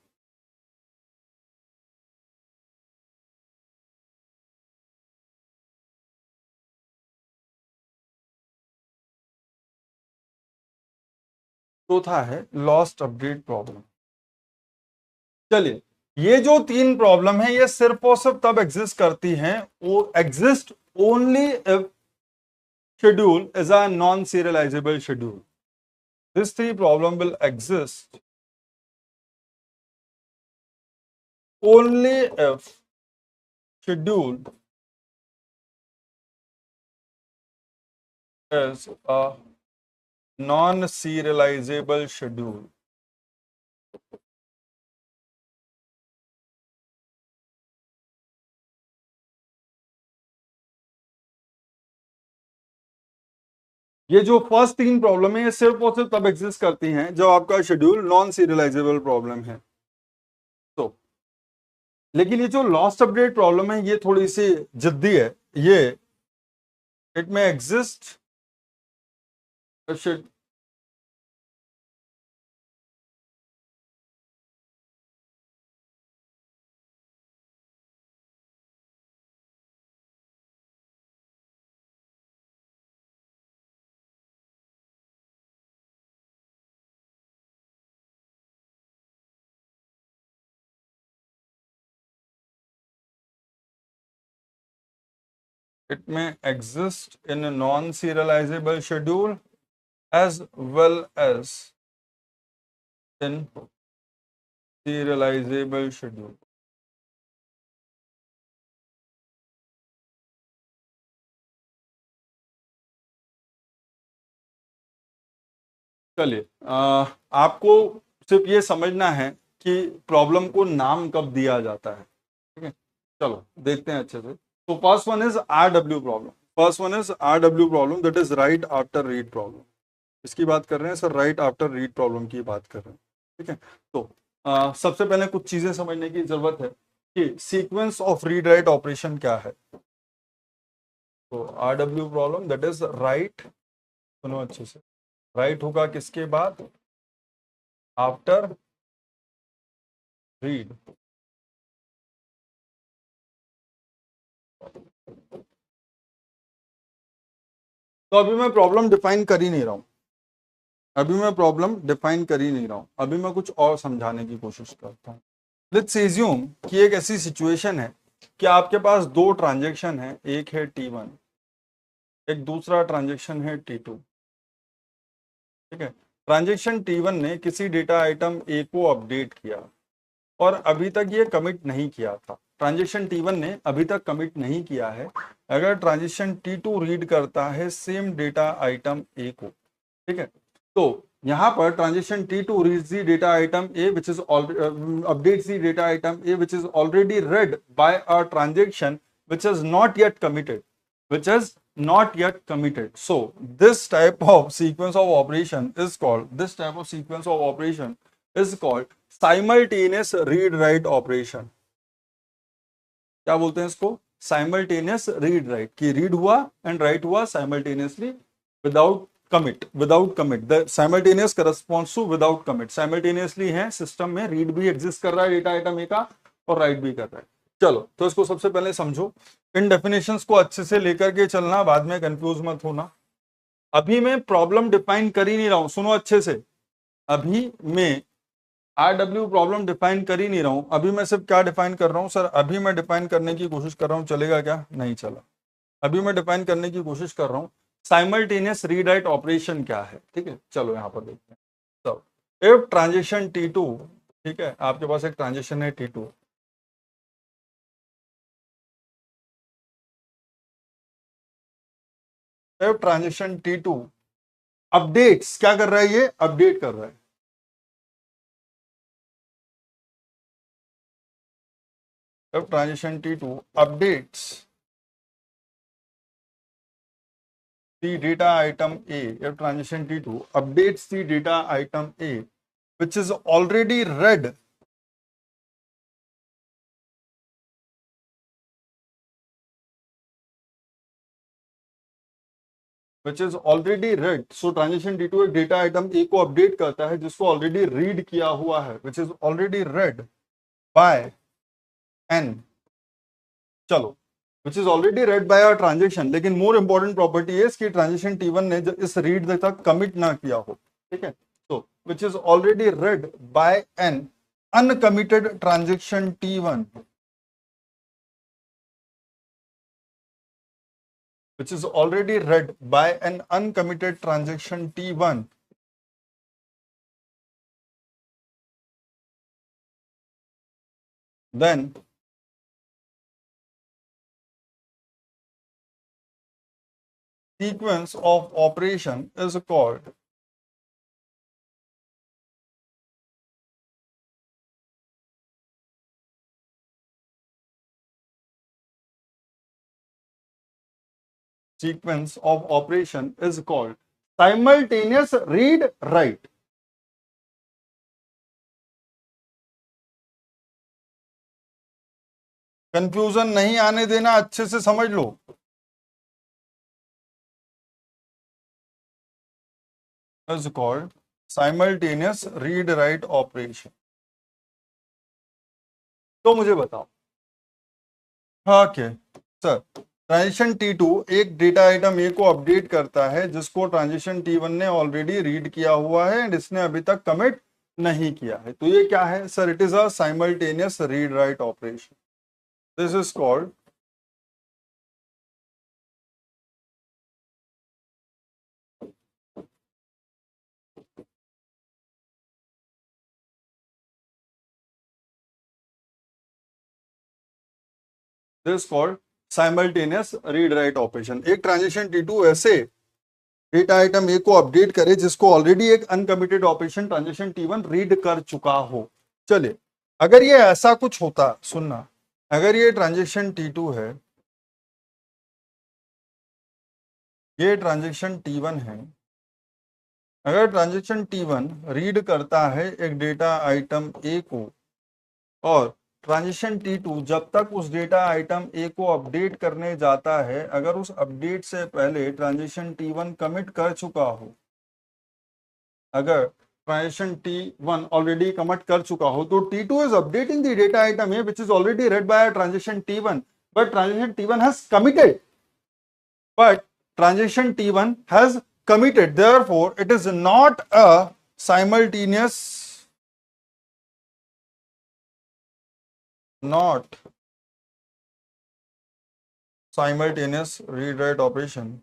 [SPEAKER 1] चौथा है लॉस्ट अपडेट प्रॉब्लम। चलिए, ये जो तीन प्रॉब्लम है, ये सिर्फ और सिर्फ तब एग्जिस्ट करती हैं, वो exist only if schedule is a non-serializable schedule. This three problem will exist only if schedule is a non-serializable schedule. ये जो फर्स्ट तीन प्रॉब्लम है, ये सिर्फ और सिर्फ तब एग्जिस्ट करती हैं जब आपका शेड्यूल नॉन सीरियलाइजेबल प्रॉब्लम है। तो लेकिन ये जो लॉस्ट अपडेट प्रॉब्लम है, ये थोड़ी सी जिद्दी है। ये इट में exist it may exist in a non-serializable schedule as well as in serializable schedule. चलिए, आपको सिर्फ ये समझना है कि प्रॉब्लम को नाम कब दिया जाता है। ठीक है, चलो देखते हैं अच्छे से। तो first one is RW problem. First one is RW problem, that is write after read problem. इसकी बात कर रहे हैं sir, right after read problem की बात कर रहे हैं। ठीक है, तो सबसे पहले कुछ चीजें समझने की जरूरत है कि sequence of read write operation क्या है। तो RW problem that is right, सुनो अच्छे से, राइट होगा किसके बाद? After read. तो अभी मैं प्रॉब्लम डिफाइन कर ही नहीं रहा हूं, अभी मैं प्रॉब्लम डिफाइन कर ही नहीं रहा हूं, अभी मैं कुछ और समझाने की कोशिश करता हूं। लेट्स एज्यूम कि एक ऐसी सिचुएशन है कि आपके पास दो ट्रांजैक्शन है, एक है T1, एक दूसरा ट्रांजैक्शन है T2। ठीक है। ट्रांजेक्शन T1 ने किसी डेटा आइटम ए को अपडेट किया और अभी तक ये कमिट नहीं किया था। ट्रांजेक्शन T1 ने अभी तक कमिट नहीं किया है। अगर ट्रांजेक्शन T2 रीड करता है सेम डेटा आइटम ए को, ठीक है, तो यहां पर transaction T2 reads the data item A which is updates the data item A which is already read by a transaction which is not yet committed, which is not yet committed. So this type of sequence of operation is called simultaneous read write operation. क्या बोलते हैं इसको? साइमल्टेनियस रीड राइट, कि रीड हुआ एंड राइट हुआ simultaneously without commit. The simultaneous corresponds to without commit. Simultaneously है सिस्टम में, रीड भी एग्जिस्ट कर रहा है डेटा आइटम ए का और राइट भी कर रहा है। चलो तो इसको सबसे पहले समझो, इन डेफिनेशंस को अच्छे से लेकर के चलना, बाद में कंफ्यूज मत होना। अभी मैं प्रॉब्लम डिफाइन कर ही नहीं रहा हूं, सुनो अच्छे से। अभी मैं RW प्रॉब्लम डिफाइन कर ही नहीं रहा हूं, अभी मैं सिर्फ क्या डिफाइन कर रहा हूं सर? अभी मैं डिफाइन करने की कोशिश कर रहा हूं, चलेगा क्या? नहीं चला। अभी मैं डिफाइन करने की कोशिश कर रहा हूं साइमल्टेनियस रीड राइट ऑपरेशन क्या है, ठीक है। चलो यहां पर देखते हैं। तो इफ ट्रांजेक्शन T2, ठीक है, आपके पास एक ट्रांजेक्शन है T2, if transaction T2 updates, क्या कर रहा है? ये अपडेट कर रहा है। If transition T2 updates the data item A, if transition T2 updates the data item A, which is already read, so transition T2 एक डेटा आइटम A को अपडेट करता है जिसको ऑलरेडी रीड किया हुआ है, which is already read by N, चलो, which is already read by a transaction, लेकिन मोर इंपॉर्टेंट प्रॉपर्टी है इसकी, ट्रांजेक्शन T1 ने इस रीड तक कमिट ना किया हो, ठीक है। तो which is already read by an uncommitted transaction T1, which is already read by an uncommitted transaction T1, then sequence of operation is called simultaneous read write. Confusion नहीं आने देना, अच्छे से समझ लो। is called simultaneous read write operation. तो मुझे बताओ, हाँ क्या सर, ट्रांजिशन T2 एक डेटा आइटम ए को अपडेट करता है जिसको ट्रांजिशन T1 ने ऑलरेडी रीड किया हुआ है एंड इसने अभी तक कमिट नहीं किया है। तो ये क्या है sir? It is a simultaneous read write operation. This is called simultaneous read write operation. एक ट्रांजिशन T2 ऐसे डेटा आइटम ए को अपडेट करे जिसको ऑलरेडी एक uncommitted operation transaction T1 read कर चुका हो। चलिए, अगर ये ऐसा कुछ होता, सुनना, अगर ये ट्रांजेक्शन T2 है, ये ट्रांजेक्शन T1 है, अगर ट्रांजेक्शन T1 रीड करता है एक डेटा आइटम ए को और ट्रांजिशन T2 जब तक उस डेटा आइटम ए को अपडेट करने जाता है, अगर उस अपडेट से पहले ट्रांजिशन T1 कमिट कर चुका हो, अगर ट्रांजिशन T1 ऑलरेडी कमिट कर चुका हो, तो T2 is updating the data item A which is already read by a transaction T1, but transaction T1 has committed. But transaction T1 has committed. Therefore, it is not a simultaneous, not simultaneous read-write operation.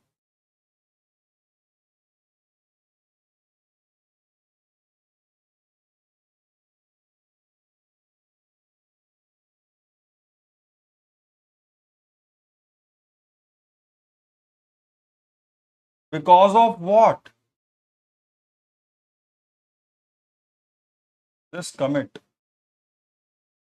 [SPEAKER 1] Because of what? This commit,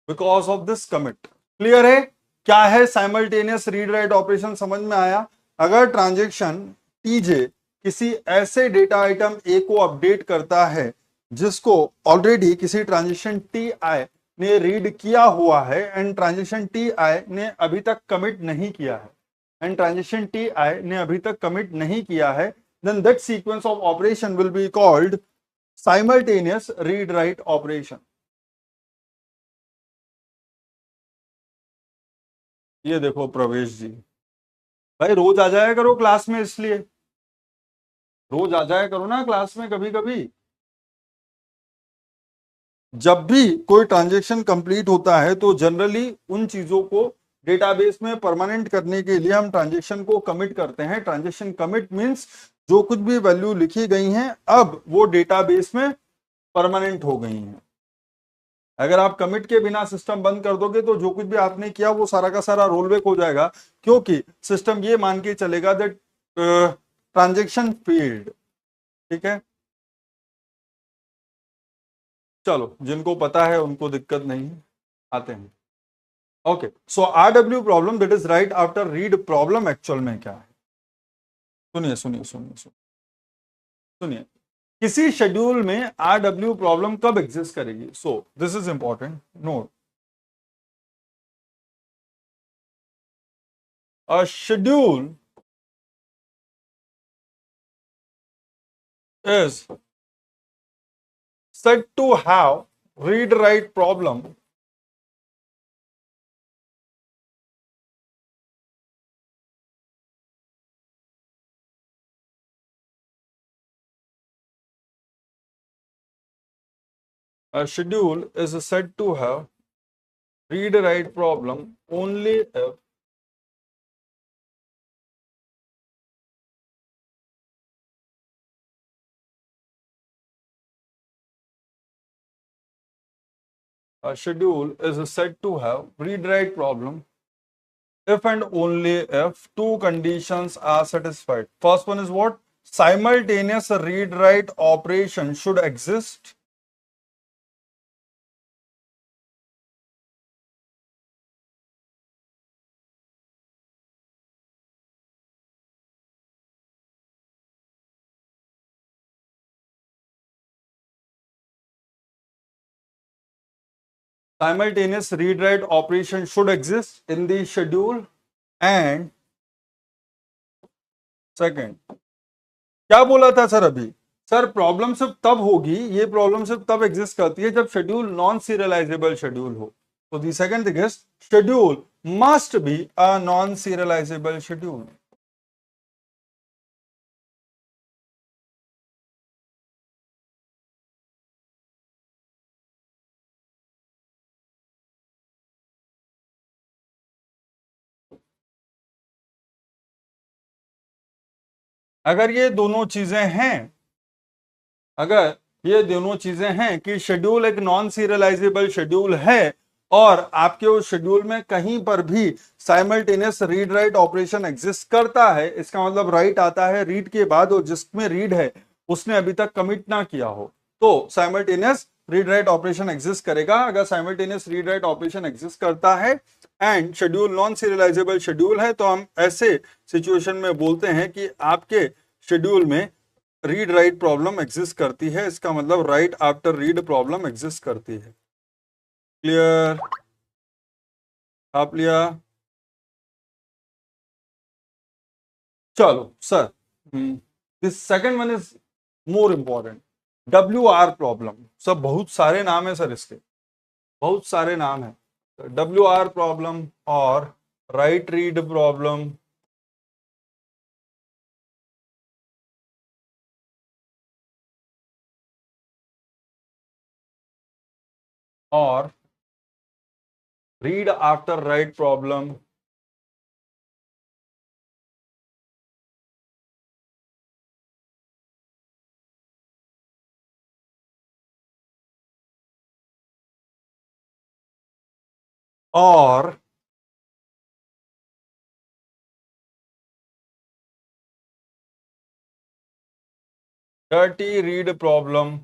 [SPEAKER 1] because of this commit. Clear है? क्या है साइमल्टेनियस रीड राइट ऑपरेशन, समझ में आया? अगर ट्रांजेक्शन टीजे किसी ऐसे डेटा आइटम ए को अपडेट करता है जिसको ऑलरेडी किसी ट्रांजेक्शन टी आई ने रीड किया हुआ है एंड ट्रांजेक्शन टी आई ने अभी तक कमिट नहीं किया है, then that sequence of operation will be called simultaneous read write operation. ये देखो प्रवेश जी, भाई रोज आ जाया करो क्लास में, इसलिए रोज आ जाया करो ना क्लास में कभी कभी। जब भी कोई ट्रांजेक्शन कंप्लीट होता है तो जनरली उन चीजों को डेटाबेस में परमानेंट करने के लिए हम ट्रांजेक्शन को कमिट करते हैं। ट्रांजेक्शन कमिट मींस जो कुछ भी वैल्यू लिखी गई हैं अब वो डेटाबेस में परमानेंट हो गई हैं। अगर आप कमिट के बिना सिस्टम बंद कर दोगे तो जो कुछ भी आपने किया वो सारा का सारा रोल बैक हो जाएगा, क्योंकि सिस्टम ये मान के चलेगा दैट ट्रांजेक्शन फेल्ड। ठीक है, चलो जिनको पता है उनको दिक्कत नहीं है, आते हैं। Okay, so RW problem that is write after read problem actual में क्या है? सुनिए सुनिए सुनिए सुनिए सुनिए, किसी शेड्यूल में आरडब्ल्यू प्रॉब्लम कब एग्जिस्ट करेगी? सो this is important note, a schedule is said to have read write problem a schedule is said to have read write problem only if a schedule is said to have read write problem if and only if two conditions are satisfied. First one is what? Simultaneous read write operation should exist. Simultaneous read write operation should exist in the schedule, and second, क्या बोला था सर अभी? सर प्रॉब्लम सिर्फ तब होगी, ये प्रॉब्लम सिर्फ तब एग्जिस्ट करती है जब शेड्यूल नॉन सीरियलाइजेबल शेड्यूल हो। तो the second thing is schedule must be a non serializable schedule. अगर ये दोनों चीजें हैं, अगर ये दोनों चीजें हैं कि शेड्यूल एक नॉन सीरियलाइजेबल शेड्यूल है और आपके उस शेड्यूल में कहीं पर भी simultaneous read write operation exist करता है, इसका मतलब राइट आता है रीड के बाद और जिसमें रीड है उसने अभी तक कमिट ना किया हो, तो simultaneous read write operation exist करेगा। अगर simultaneous read write operation exist करता है and schedule non serializable schedule है तो हम ऐसे सिचुएशन में बोलते हैं कि आपके शेड्यूल में रीड राइट प्रॉब्लम एग्जिस्ट करती है, इसका मतलब right after read problem exist करती है। क्लियर? आप लिया? चलो sir, this second one is more important, W R problem. सब बहुत सारे नाम है सर इसके, बहुत सारे नाम है। डब्ल्यू आर प्रॉब्लम और राइट रीड प्रॉब्लम और रीड आफ्टर राइट प्रॉब्लम और डर्टी रीड प्रॉब्लम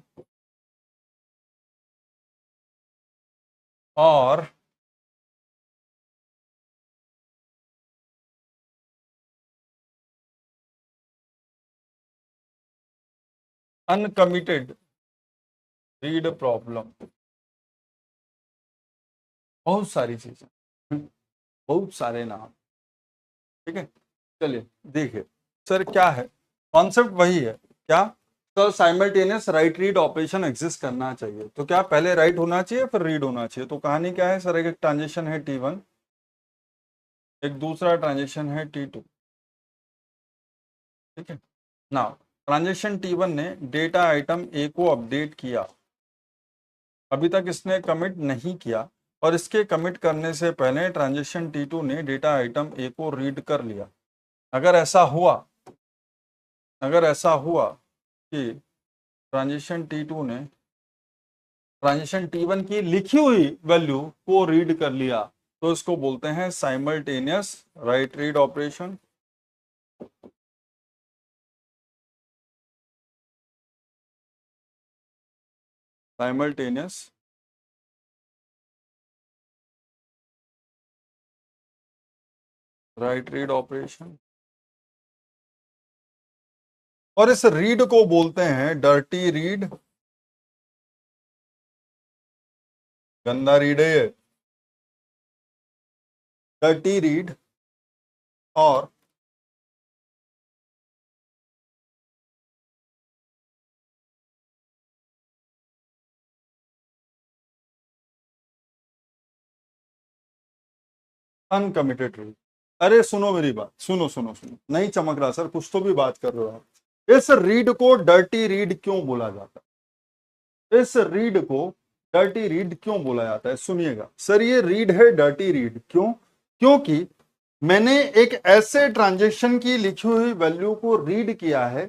[SPEAKER 1] और अनकमिटेड रीड प्रॉब्लम, बहुत सारी चीजें, बहुत सारे नाम। ठीक है, चलिए देखिए सर क्या है कॉन्सेप्ट, वही है क्या sir, simultaneous write read operation exist करना चाहिए। तो क्या पहले राइट होना चाहिए फिर रीड होना चाहिए? तो कहानी क्या है सर, एक ट्रांजेक्शन है T1, एक दूसरा ट्रांजेक्शन है T2। ठीक है ना, ट्रांजेक्शन T1 ने डेटा आइटम ए को अपडेट किया, अभी तक इसने कमिट नहीं किया, और इसके कमिट करने से पहले ट्रांजेक्शन T2 ने डेटा आइटम ए को रीड कर लिया। अगर ऐसा हुआ, अगर ऐसा हुआ कि ट्रांजेक्शन T2 ने ट्रांजेक्शन T1 की लिखी हुई वैल्यू को रीड कर लिया, तो इसको बोलते हैं simultaneous write read operation. Simultaneous write read operation, और इस रीड को बोलते हैं डर्टी रीड, गंदा रीड है ये, डर्टी रीड और अनकमिटेड रीड। अरे सुनो मेरी बात, सुनो सुनो सुनो, नहीं चमक रहा सर, कुछ तो भी बात कर रहे हो आप। इस रीड को डर्टी रीड क्यों बोला जाता है? इस रीड को डर्टी रीड क्यों बोला जाता है? सुनिएगा सर, ये रीड है डर्टी रीड क्यों? क्योंकि मैंने एक ऐसे ट्रांजेक्शन की लिखी हुई वैल्यू को रीड किया है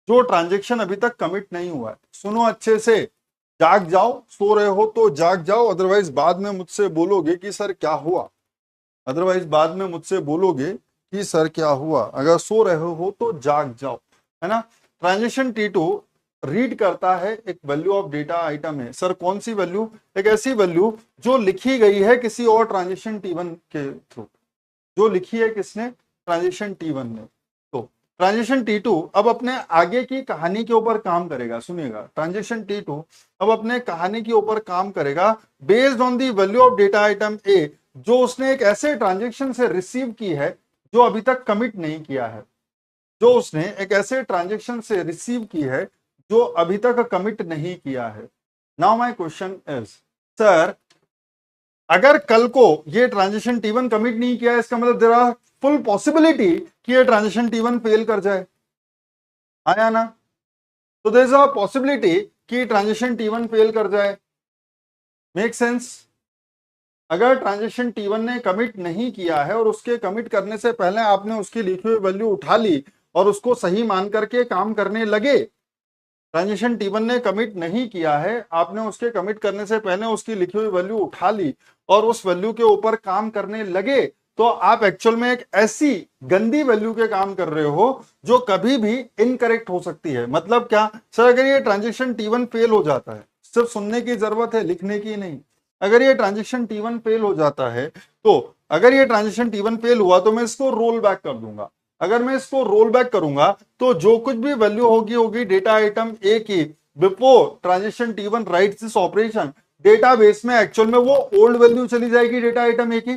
[SPEAKER 1] जो ट्रांजेक्शन अभी तक कमिट नहीं हुआ है। सुनो अच्छे से, जाग जाओ, सो रहे हो तो जाग जाओ, अदरवाइज बाद में मुझसे बोलोगे कि सर क्या हुआ, अदरवाइज बाद में मुझसे बोलोगे कि सर क्या हुआ। अगर सो रहे हो तो जाग जाओ, है ना। ट्रांजेक्शन T2 रीड करता है एक वैल्यू ऑफ डेटा आइटम है। सर कौन सी वैल्यू? एक ऐसी वैल्यू जो लिखी गई है किसी और ट्रांजेक्शन T1 के थ्रू, जो लिखी है किसने? ट्रांजेक्शन T1 ने। तो ट्रांजेक्शन T2 अब अपने आगे की कहानी के ऊपर काम करेगा। सुनिएगा, ट्रांजेक्शन T2 अब अपने कहानी के ऊपर काम करेगा based on the value of data item A, जो उसने एक ऐसे ट्रांजेक्शन से रिसीव की है जो अभी तक कमिट नहीं किया है, जो उसने एक ऐसे ट्रांजेक्शन से रिसीव की है जो अभी तक कमिट नहीं किया है। Now my question is, sir अगर कल को ये ट्रांजेक्शन T1 कमिट नहीं किया है, इसका मतलब देयर आर फुल पॉसिबिलिटी कि ये ट्रांजेक्शन T1 फेल कर जाए, आया ना? तो देयर इज अ पॉसिबिलिटी कि ट्रांजेक्शन T1 फेल कर जाए। Make sense? अगर ट्रांजेक्शन T1 ने कमिट नहीं किया है और उसके कमिट करने से पहले आपने उसकी लिखी हुई वैल्यू उठा ली और उसको सही मान करके काम करने लगे, ट्रांजेक्शन T1 ने कमिट नहीं किया है, आपने उसके कमिट करने से पहले उसकी लिखी हुई वैल्यू उठा ली और उस वैल्यू के ऊपर काम करने लगे, तो आप एक्चुअल में एक ऐसी गंदी वैल्यू के काम कर रहे हो जो कभी भी इनकरेक्ट हो सकती है। मतलब क्या सर, अगर ये ट्रांजेक्शन T1 फेल हो जाता है, सिर्फ सुनने की जरूरत है, लिखने की नहीं। अगर ये ट्रांजेक्शन T1 फेल हो जाता है, तो अगर ये ट्रांजेक्शन T1 फेल हुआ तो मैं इसको रोल बैक कर दूंगा। अगर मैं इसको रोल बैक करूंगा तो जो कुछ भी वैल्यू होगी होगी डेटा आइटम ए की before transaction T1 rights this operation, database में एक्चुअल में वो ओल्ड वैल्यू चली जाएगी डेटा आइटम ए की।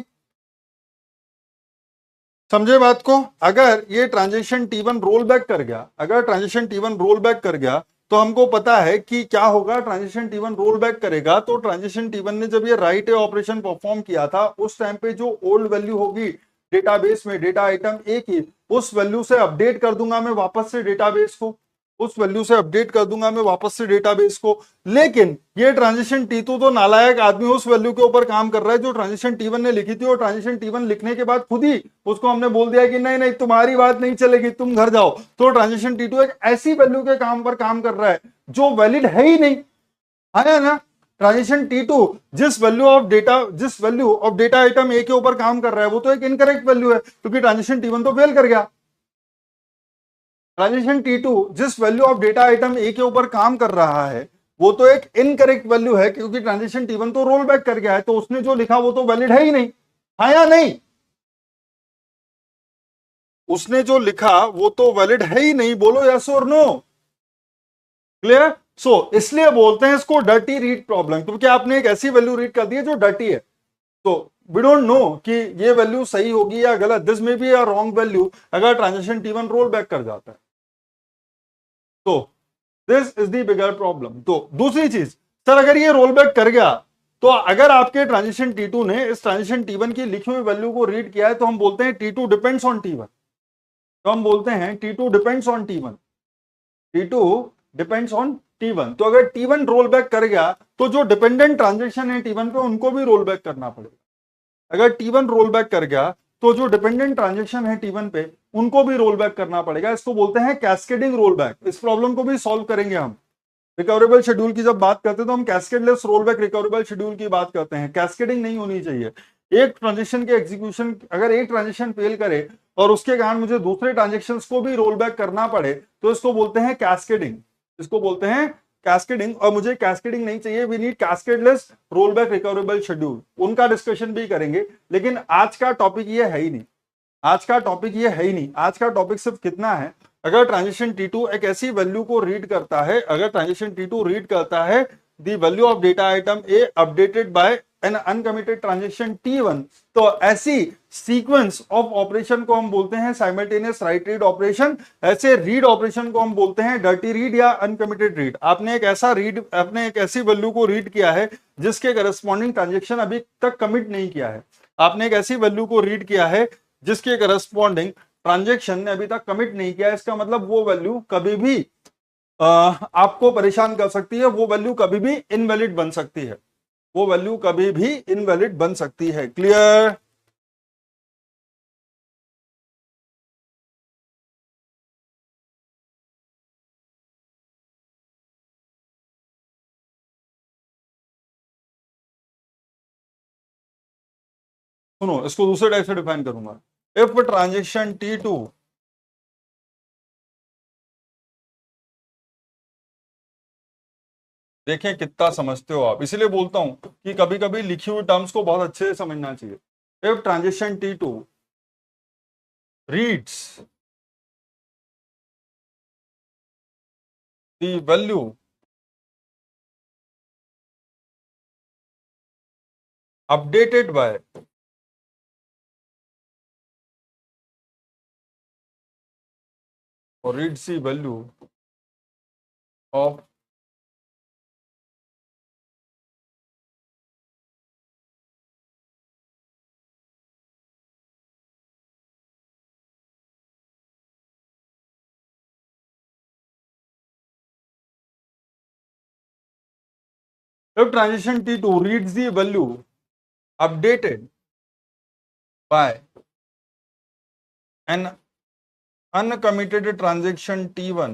[SPEAKER 1] समझे बात को? अगर ये ट्रांजेक्शन T1 रोल बैक कर गया, अगर ट्रांजेक्शन T1 रोल बैक कर गया, तो हमको पता है कि क्या होगा। ट्रांजेक्शन T1 रोल बैक करेगा तो ट्रांजेक्शन T1 ने जब ये राइट ऑपरेशन परफॉर्म किया था, उस टाइम पे जो ओल्ड वैल्यू होगी डेटाबेस में डेटा आइटम ए की, उस वैल्यू से अपडेट कर दूंगा मैं वापस से डेटाबेस को, उस वैल्यू से अपडेट कर दूंगा मैं वापस से डेटाबेस को। लेकिन ये ट्रांजेक्शन T2 तो नालायक आदमी उस वैल्यू के ऊपर काम कर रहा है जो ट्रांजेक्शन T1 ने लिखी थी, और ट्रांजेक्शन T1 लिखने के बाद खुद ही उसको हमने बोल दिया कि नहीं नहीं तुम्हारी बात नहीं चलेगी, तुम घर जाओ। तो ट्रांजेक्शन T2 एक ऐसी वैल्यू के काम पर काम कर रहा है जो वैलिड है ही नहीं, है ना। ट्रांजेक्शन T2 जिस वैल्यू ऑफ डेटा आइटम ए के ऊपर काम कर रहा है वो तो एक इनकरेक्ट वैल्यू है, क्योंकि ट्रांजेक्शन T1 तो फेल कर गया। ट्रांजेक्शन T2 जिस वैल्यू ऑफ डेटा आइटम ए के ऊपर काम कर रहा है वो तो एक इनकरेक्ट वैल्यू है, क्योंकि ट्रांजेक्शन T1 तो रोल बैक कर गया है, तो उसने जो लिखा वो तो वैलिड है ही नहीं, हाँ या नहीं? उसने जो लिखा वो तो वैलिड है ही नहीं, बोलो यस और नो। क्लियर? सो इसलिए बोलते हैं इसको डर्टी रीड प्रॉब्लम, क्योंकि आपने एक ऐसी वैल्यू रीड कर दी है जो डर्टी है। तो वी डोंट नो कि ये वैल्यू सही होगी या गलत, दिस में बी अ रॉन्ग वैल्यू अगर ट्रांजेक्शन T1 रोल बैक कर जाता है। तो this is the bigger problem. तो दूसरी चीज, सर अगर ये रोल बैक कर गया तो अगर आपके ट्रांजेक्शन T2 ने इस ट्रांजेक्शन T1 की लिखी हुई वैल्यू को रीड किया है तो हम बोलते हैं T2 डिपेंड्स ऑन T1। तो हम बोलते हैं T2 depends on T1, T2 depends on T1। तो अगर T1 रोल बैक कर गया तो जो डिपेंडेंट ट्रांजेक्शन है T1 पे उनको भी रोल बैक करना पड़ेगा। अगर T1 रोल बैक कर गया तो जो डिपेंडेंट ट्रांजेक्शन है T1 पे उनको भी रोल बैक करना पड़ेगा। इसको बोलते हैं कैस्केडिंग रोल बैक। इस प्रॉब्लम को भी सॉल्व करेंगे हम। रिकवरेबल शेड्यूल की जब बात करते हैं तो हम कैस्केडलेस रोलबैक रिकवरेबल शेड्यूल की बात करते हैं। कैस्केडिंग नहीं होनी चाहिए। एक ट्रांजेक्शन के एग्जीक्यूशन, अगर एक ट्रांजेक्शन फेल करे और उसके कारण मुझे दूसरे ट्रांजेक्शन को भी रोल बैक करना पड़े तो इसको बोलते हैं कैस्केडिंग। इसको बोलते हैं कैस्केडिंग। और मुझे कैस्केडिंग नहीं चाहिए, we need cascadeless rollback recoverable schedule. उनका डिस्कशन भी करेंगे, लेकिन आज का टॉपिक ये है ही नहीं। आज का टॉपिक ये है ही नहीं। आज का टॉपिक सिर्फ कितना है, अगर ट्रांजेक्शन T2 एक ऐसी वैल्यू को रीड करता है, अगर ट्रांजेक्शन T2 रीड करता है the value of data item A updated by an uncommitted transaction T1, तो ऐसी सीक्वेंस ऑफ ऑपरेशन को हम बोलते हैं साइमल्टेनियस राइट रीड ऑपरेशन। ऐसे रीड ऑपरेशन को हम बोलते हैं डर्टी रीड या अनकमिटेड रीड। आपने एक ऐसी वैल्यू को रीड किया है जिसके करस्पॉन्डिंग ट्रांजेक्शन अभी तक कमिट नहीं किया है। आपने एक ऐसी वैल्यू को रीड किया है जिसके करस्पॉन्डिंग ट्रांजेक्शन ने अभी तक कमिट नहीं किया। इसका मतलब वो वैल्यू कभी भी आपको परेशान कर सकती है, वो वैल्यू कभी भी इनवैलिड बन सकती है, वो वैल्यू कभी भी इनवैलिड बन सकती है। क्लियर? सुनो, इसको दूसरे टाइप से डिफाइन करूंगा। इफ ट्रांजेक्शन T2 देखें कितना समझते हो आप, इसलिए बोलता हूं कि कभी कभी लिखी हुई टर्म्स को बहुत अच्छे से समझना चाहिए। If transaction T2 reads the value updated by or reads the value of if transaction T2 reads the value updated by an uncommitted transaction T1,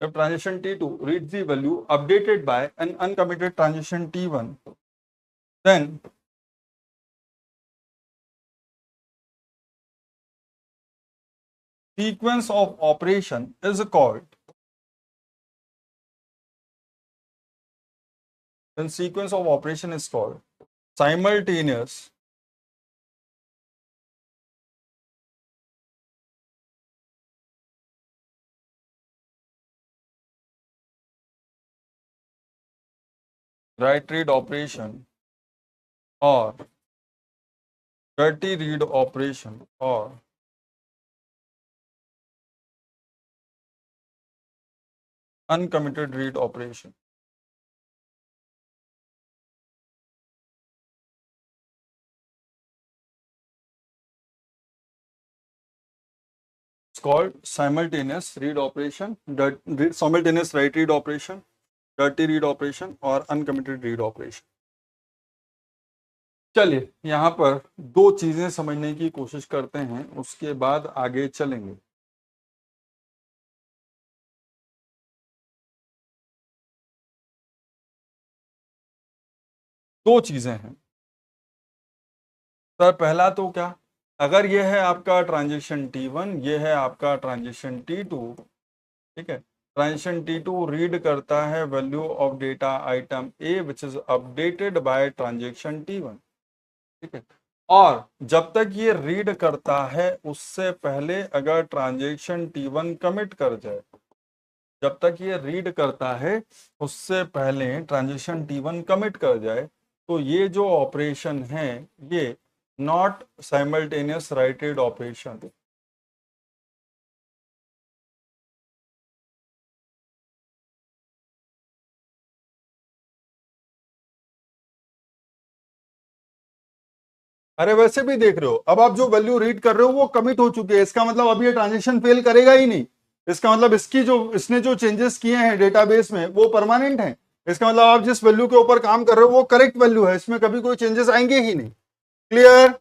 [SPEAKER 1] if transaction T2 reads the value updated by an uncommitted transaction T1, then sequence of operation is called simultaneous write read operation or dirty read operation or uncommitted read operation. It's called simultaneous read operation, simultaneous write read operation, dirty read operation और uncommitted read operation. चलिए यहाँ पर दो चीजें समझने की कोशिश करते हैं, उसके बाद आगे चलेंगे। दो चीजें हैं सर। पहला तो क्या, अगर ये है आपका ट्रांजेक्शन T1, ये है आपका ट्रांजेक्शन T2, ठीक है। ट्रांजेक्शन T2 रीड करता है value of data item A which is updated by transaction T1, ठीक है। और जब तक ये रीड करता है उससे पहले अगर ट्रांजेक्शन T1 कमिट कर जाए, जब तक ये रीड करता है उससे पहले ट्रांजेक्शन T1 कमिट कर जाए, तो ये जो ऑपरेशन है ये not simultaneous write read operation. अरे वैसे भी देख रहे हो, अब आप जो वैल्यू रीड कर रहे हो वो कमिट हो चुकी है, इसका मतलब अब ये ट्रांजेक्शन फेल करेगा ही नहीं। इसका मतलब इसने जो चेंजेस किए हैं डेटाबेस में वो परमानेंट हैं। इसका मतलब आप जिस वैल्यू के ऊपर काम कर रहे हो वो करेक्ट वैल्यू है, इसमें कभी कोई चेंजेस आएंगे ही नहीं। Clear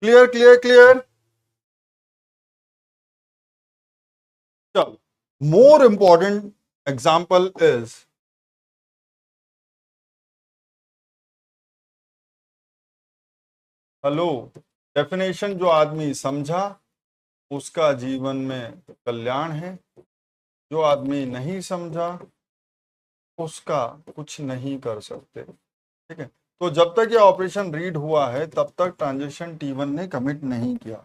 [SPEAKER 1] clear clear clear. चलो, more important example is, hello, definition जो आदमी समझा उसका जीवन में कल्याण है, जो आदमी नहीं समझा उसका कुछ नहीं कर सकते, ठीक है। तो जब तक ये ऑपरेशन रीड हुआ है तब तक ट्रांजेक्शन T1 ने कमिट नहीं किया।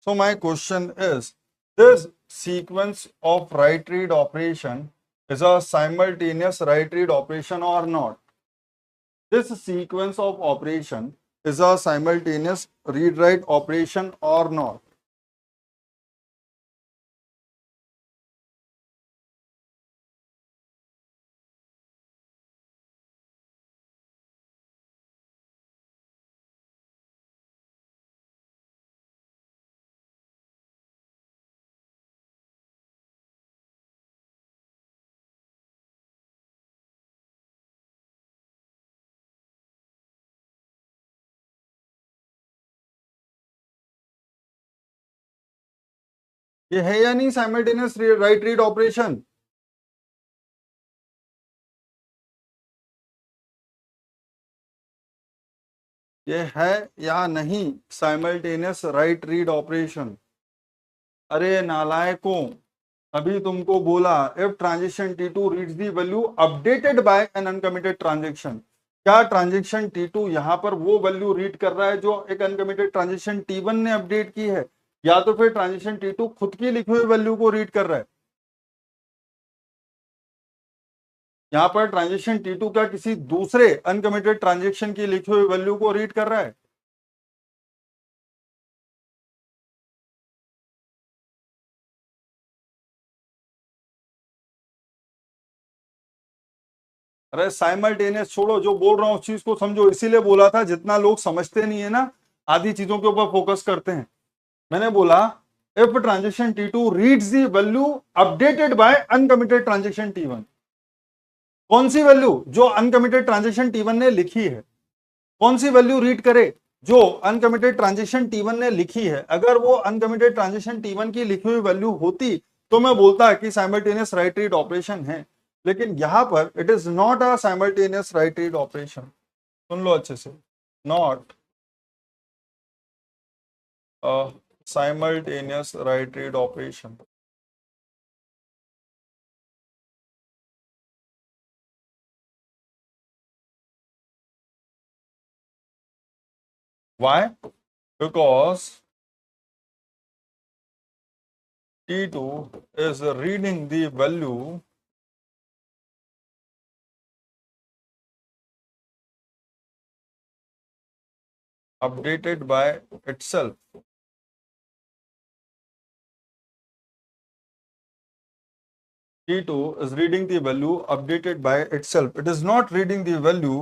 [SPEAKER 1] So my question is, this sequence of right read operation is a simultaneous write read operation और not? This sequence of operation is a simultaneous read-write operation or not? ये है या नहीं साइमल्टेनियस राइट रीड ऑपरेशन? ये है या नहीं साइमल्टेनियस राइट रीड ऑपरेशन? अरे नालायकों, अभी तुमको बोला if transaction T2 reads the value updated by an uncommitted transaction. क्या ट्रांजेक्शन T2 यहां पर वो वैल्यू रीड कर रहा है जो एक अनकमिटेड ट्रांजेक्शन T1 ने अपडेट की है, या तो फिर ट्रांजेक्शन T2 खुद की लिखी हुई वैल्यू को रीड कर रहा है? यहां पर ट्रांजेक्शन T2 का किसी दूसरे अनकमिटेड ट्रांजेक्शन की लिखी हुई वैल्यू को रीड कर रहा है? अरे साइमल्टेनियस छोड़ो, जो बोल रहा हूं उस चीज को समझो। इसीलिए बोला था जितना लोग समझते नहीं है ना, आधी चीजों के ऊपर फोकस करते हैं। मैंने बोला if transaction T2 reads the value updated by uncommitted transaction T1, कौन सी वैल्यू? जो अनकमिटेड ट्रांजेक्शन T1 ने लिखी है। कौन सी वैल्यू रीड करे? जो अनकमिटेड ट्रांजेक्शन T1 ने लिखी है। अगर वो अनकमिटेड ट्रांजेक्शन T1 की लिखी हुई वैल्यू होती तो मैं बोलता कि साइमल्टेनियस राइट रीड ऑपरेशन है, लेकिन यहां पर it is not a simultaneous write read operation. सुन लो अच्छे से, not a simultaneous write read operation. Why? Because T2 is reading the value updated by itself. T2 is reading the value updated by itself. It is not reading the value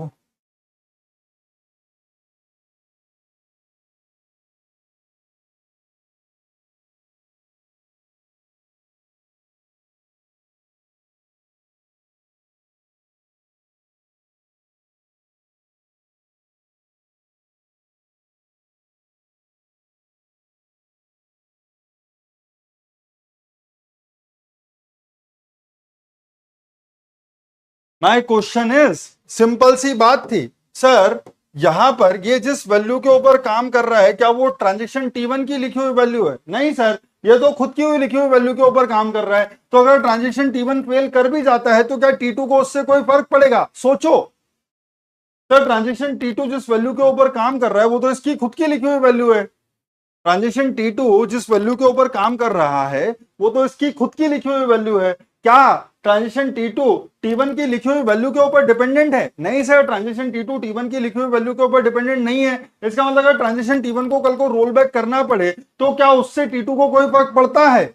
[SPEAKER 1] my question is, simple सी बात थी सर, यहां पर ये जिस वैल्यू के ऊपर काम कर रहा है क्या वो ट्रांजेक्शन T1 की लिखी हुई वैल्यू है? नहीं सर, ये तो खुद की हुई लिखी हुई वैल्यू के ऊपर काम कर रहा है। तो अगर ट्रांजेक्शन T1 फेल कर भी जाता है तो क्या T2 को उससे कोई फर्क पड़ेगा? सोचो सर, ट्रांजेक्शन T2 जिस वैल्यू के ऊपर काम कर रहा है वो तो इसकी खुद की लिखी हुई वैल्यू है। ट्रांजेक्शन T2 जिस वैल्यू के ऊपर काम कर रहा है वो तो इसकी खुद की लिखी हुई वैल्यू है। क्या ट्रांजेक्शन T2 T1 की लिखी हुई वैल्यू के ऊपर डिपेंडेंट है? नहीं सर, ट्रांजेक्शन T2 T1 की लिखी हुई वैल्यू के ऊपर डिपेंडेंट नहीं है। इसका मतलब अगर ट्रांजेक्शन T1 को कल को रोल बैक करना पड़े तो क्या उससे T2 को कोई फर्क पड़ता है?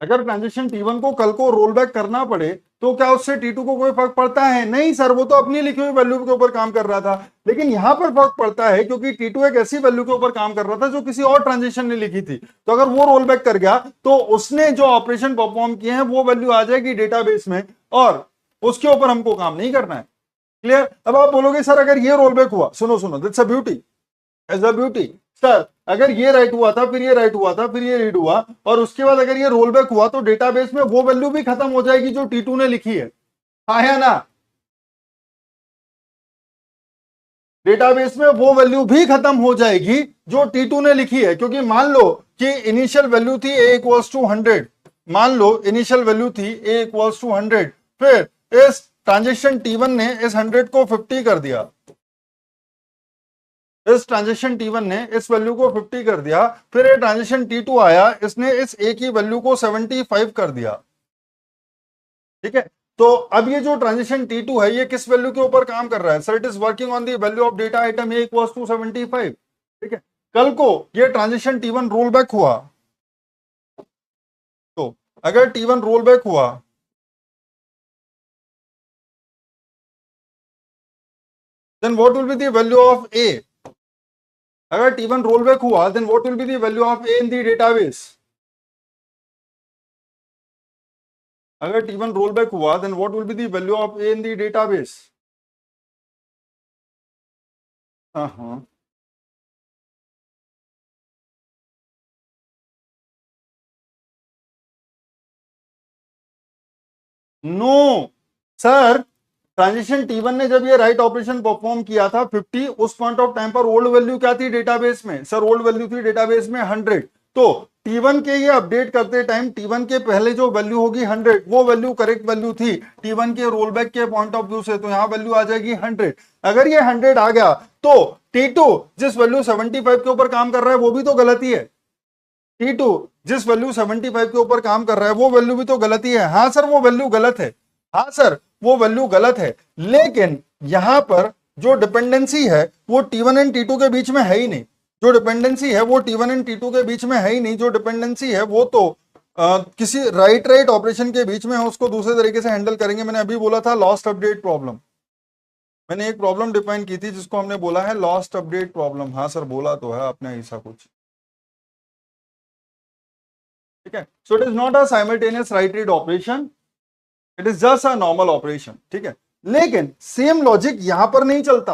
[SPEAKER 1] अगर ट्रांजेक्शन T1 को कल को रोल बैक करना पड़े तो क्या उससे T2 को कोई फर्क पड़ता है? नहीं सर, वो तो अपनी लिखी हुई वैल्यू के ऊपर काम कर रहा था। लेकिन यहां पर फर्क पड़ता है क्योंकि T2 एक ऐसी वैल्यू के ऊपर काम कर रहा था जो किसी और ट्रांजेक्शन ने लिखी थी। तो अगर वो रोल बैक कर गया तो उसने जो ऑपरेशन परफॉर्म किए हैं वो वैल्यू आ जाएगी डेटाबेस में और उसके ऊपर हमको काम नहीं करना है। क्लियर? अब आप बोलोगे सर अगर ये रोल बैक हुआ, सुनो सुनो, that's a beauty, as a beauty sir, अगर ये राइट हुआ था, फिर ये राइट हुआ था, फिर ये रीड हुआ और उसके बाद अगर ये रोल बैक हुआ तो डेटाबेस में वो वैल्यू भी खत्म हो जाएगी जो T2 ने लिखी है। हाँ या ना? डेटाबेस में वो वैल्यू भी खत्म हो जाएगी जो T2 ने लिखी है, क्योंकि मान लो कि इनिशियल वैल्यू थी a इक्वल्स टू 100, मान लो इनिशियल वैल्यू थी a इक्वल्स टू 100, फिर इस ट्रांजेक्शन T1 ने इस 100 को 50 कर दिया, इस ट्रांजेक्शन T1 ने इस वैल्यू को 50 कर दिया, फिर ये ट्रांजेक्शन T2 आया, इसने इस ए की वैल्यू को 75 कर दिया। ठीक है, तो अब ये जो ट्रांजेक्शन T2 है ये किस वैल्यू के ऊपर काम कर रहा है? Sir it is working on the value of data item A equals to 75। ठीक है, कल को ये ट्रांजेक्शन T1 रोल बैक हुआ, तो अगर T1 रोल बैक हुआ then what will be the value of A? अगर T1 रोल बैक हुआ then what will be the value of A in the database? अगर T1 रोल बैक हुआ then what will be the value of A in the database? हाँ, नो सर, ट्रांजिशन T1 ने जब ये राइट ऑपरेशन परफॉर्म किया था 50, उस पॉइंट ऑफ टाइम पर ओल्ड वैल्यू क्या थी डेटाबेस में? सर ओल्ड वैल्यू थी डेटाबेस में 100। तो T1 के ये अपडेट करते टाइम T1 के पहले जो वैल्यू होगी 100 वो वैल्यू करेक्ट वैल्यू थी T1 के रोल बैक के पॉइंट ऑफ व्यू से, तो यहां वैल्यू आ जाएगी 100। अगर ये 100 आ गया तो T2 जिस वैल्यू 75 के ऊपर काम कर रहा है वो भी तो गलत ही है। T2 जिस वैल्यू 75 के ऊपर काम कर रहा है वो वैल्यू भी तो गलत ही है। हाँ सर वो वैल्यू गलत है, हाँ सर वो वैल्यू गलत है, लेकिन यहां पर जो डिपेंडेंसी है वो T1 एंड T2 के बीच में है ही नहीं। जो डिपेंडेंसी है वो T1 एंड T2 के बीच में है ही नहीं। जो डिपेंडेंसी है वो तो किसी राइट राइट ऑपरेशन के बीच में है, उसको दूसरे तरीके से हैंडल करेंगे। मैंने अभी बोला था लॉस्ट अपडेट प्रॉब्लम, मैंने एक प्रॉब्लम डिफाइन की थी जिसको हमने बोला है लॉस्ट अपडेट प्रॉब्लम। हाँ सर बोला तो है आपने ऐसा कुछ। ठीक है, so it is not a simultaneous write read operation, it is just a normal operation. ठीक है, लेकिन सेम लॉजिक यहां पर नहीं चलता।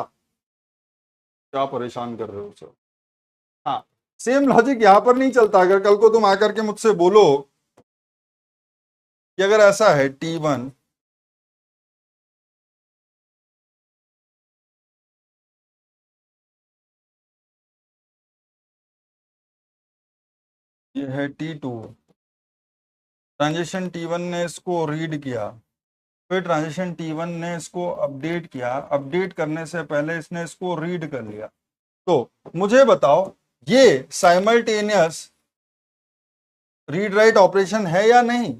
[SPEAKER 1] क्या परेशान कर रहे हो सर? हाँ, सेम लॉजिक यहां पर नहीं चलता। अगर कल को तुम आकर के मुझसे बोलो कि अगर ऐसा है T1, ये है T2, ट्रांजेक्शन T1 ने इसको रीड किया, फिर ट्रांजेक्शन T1 ने इसको अपडेट किया, अपडेट करने से पहले इसने इसको रीड कर लिया, तो मुझे बताओ ये साइमल्टेनियस रीड राइट ऑपरेशन है या नहीं?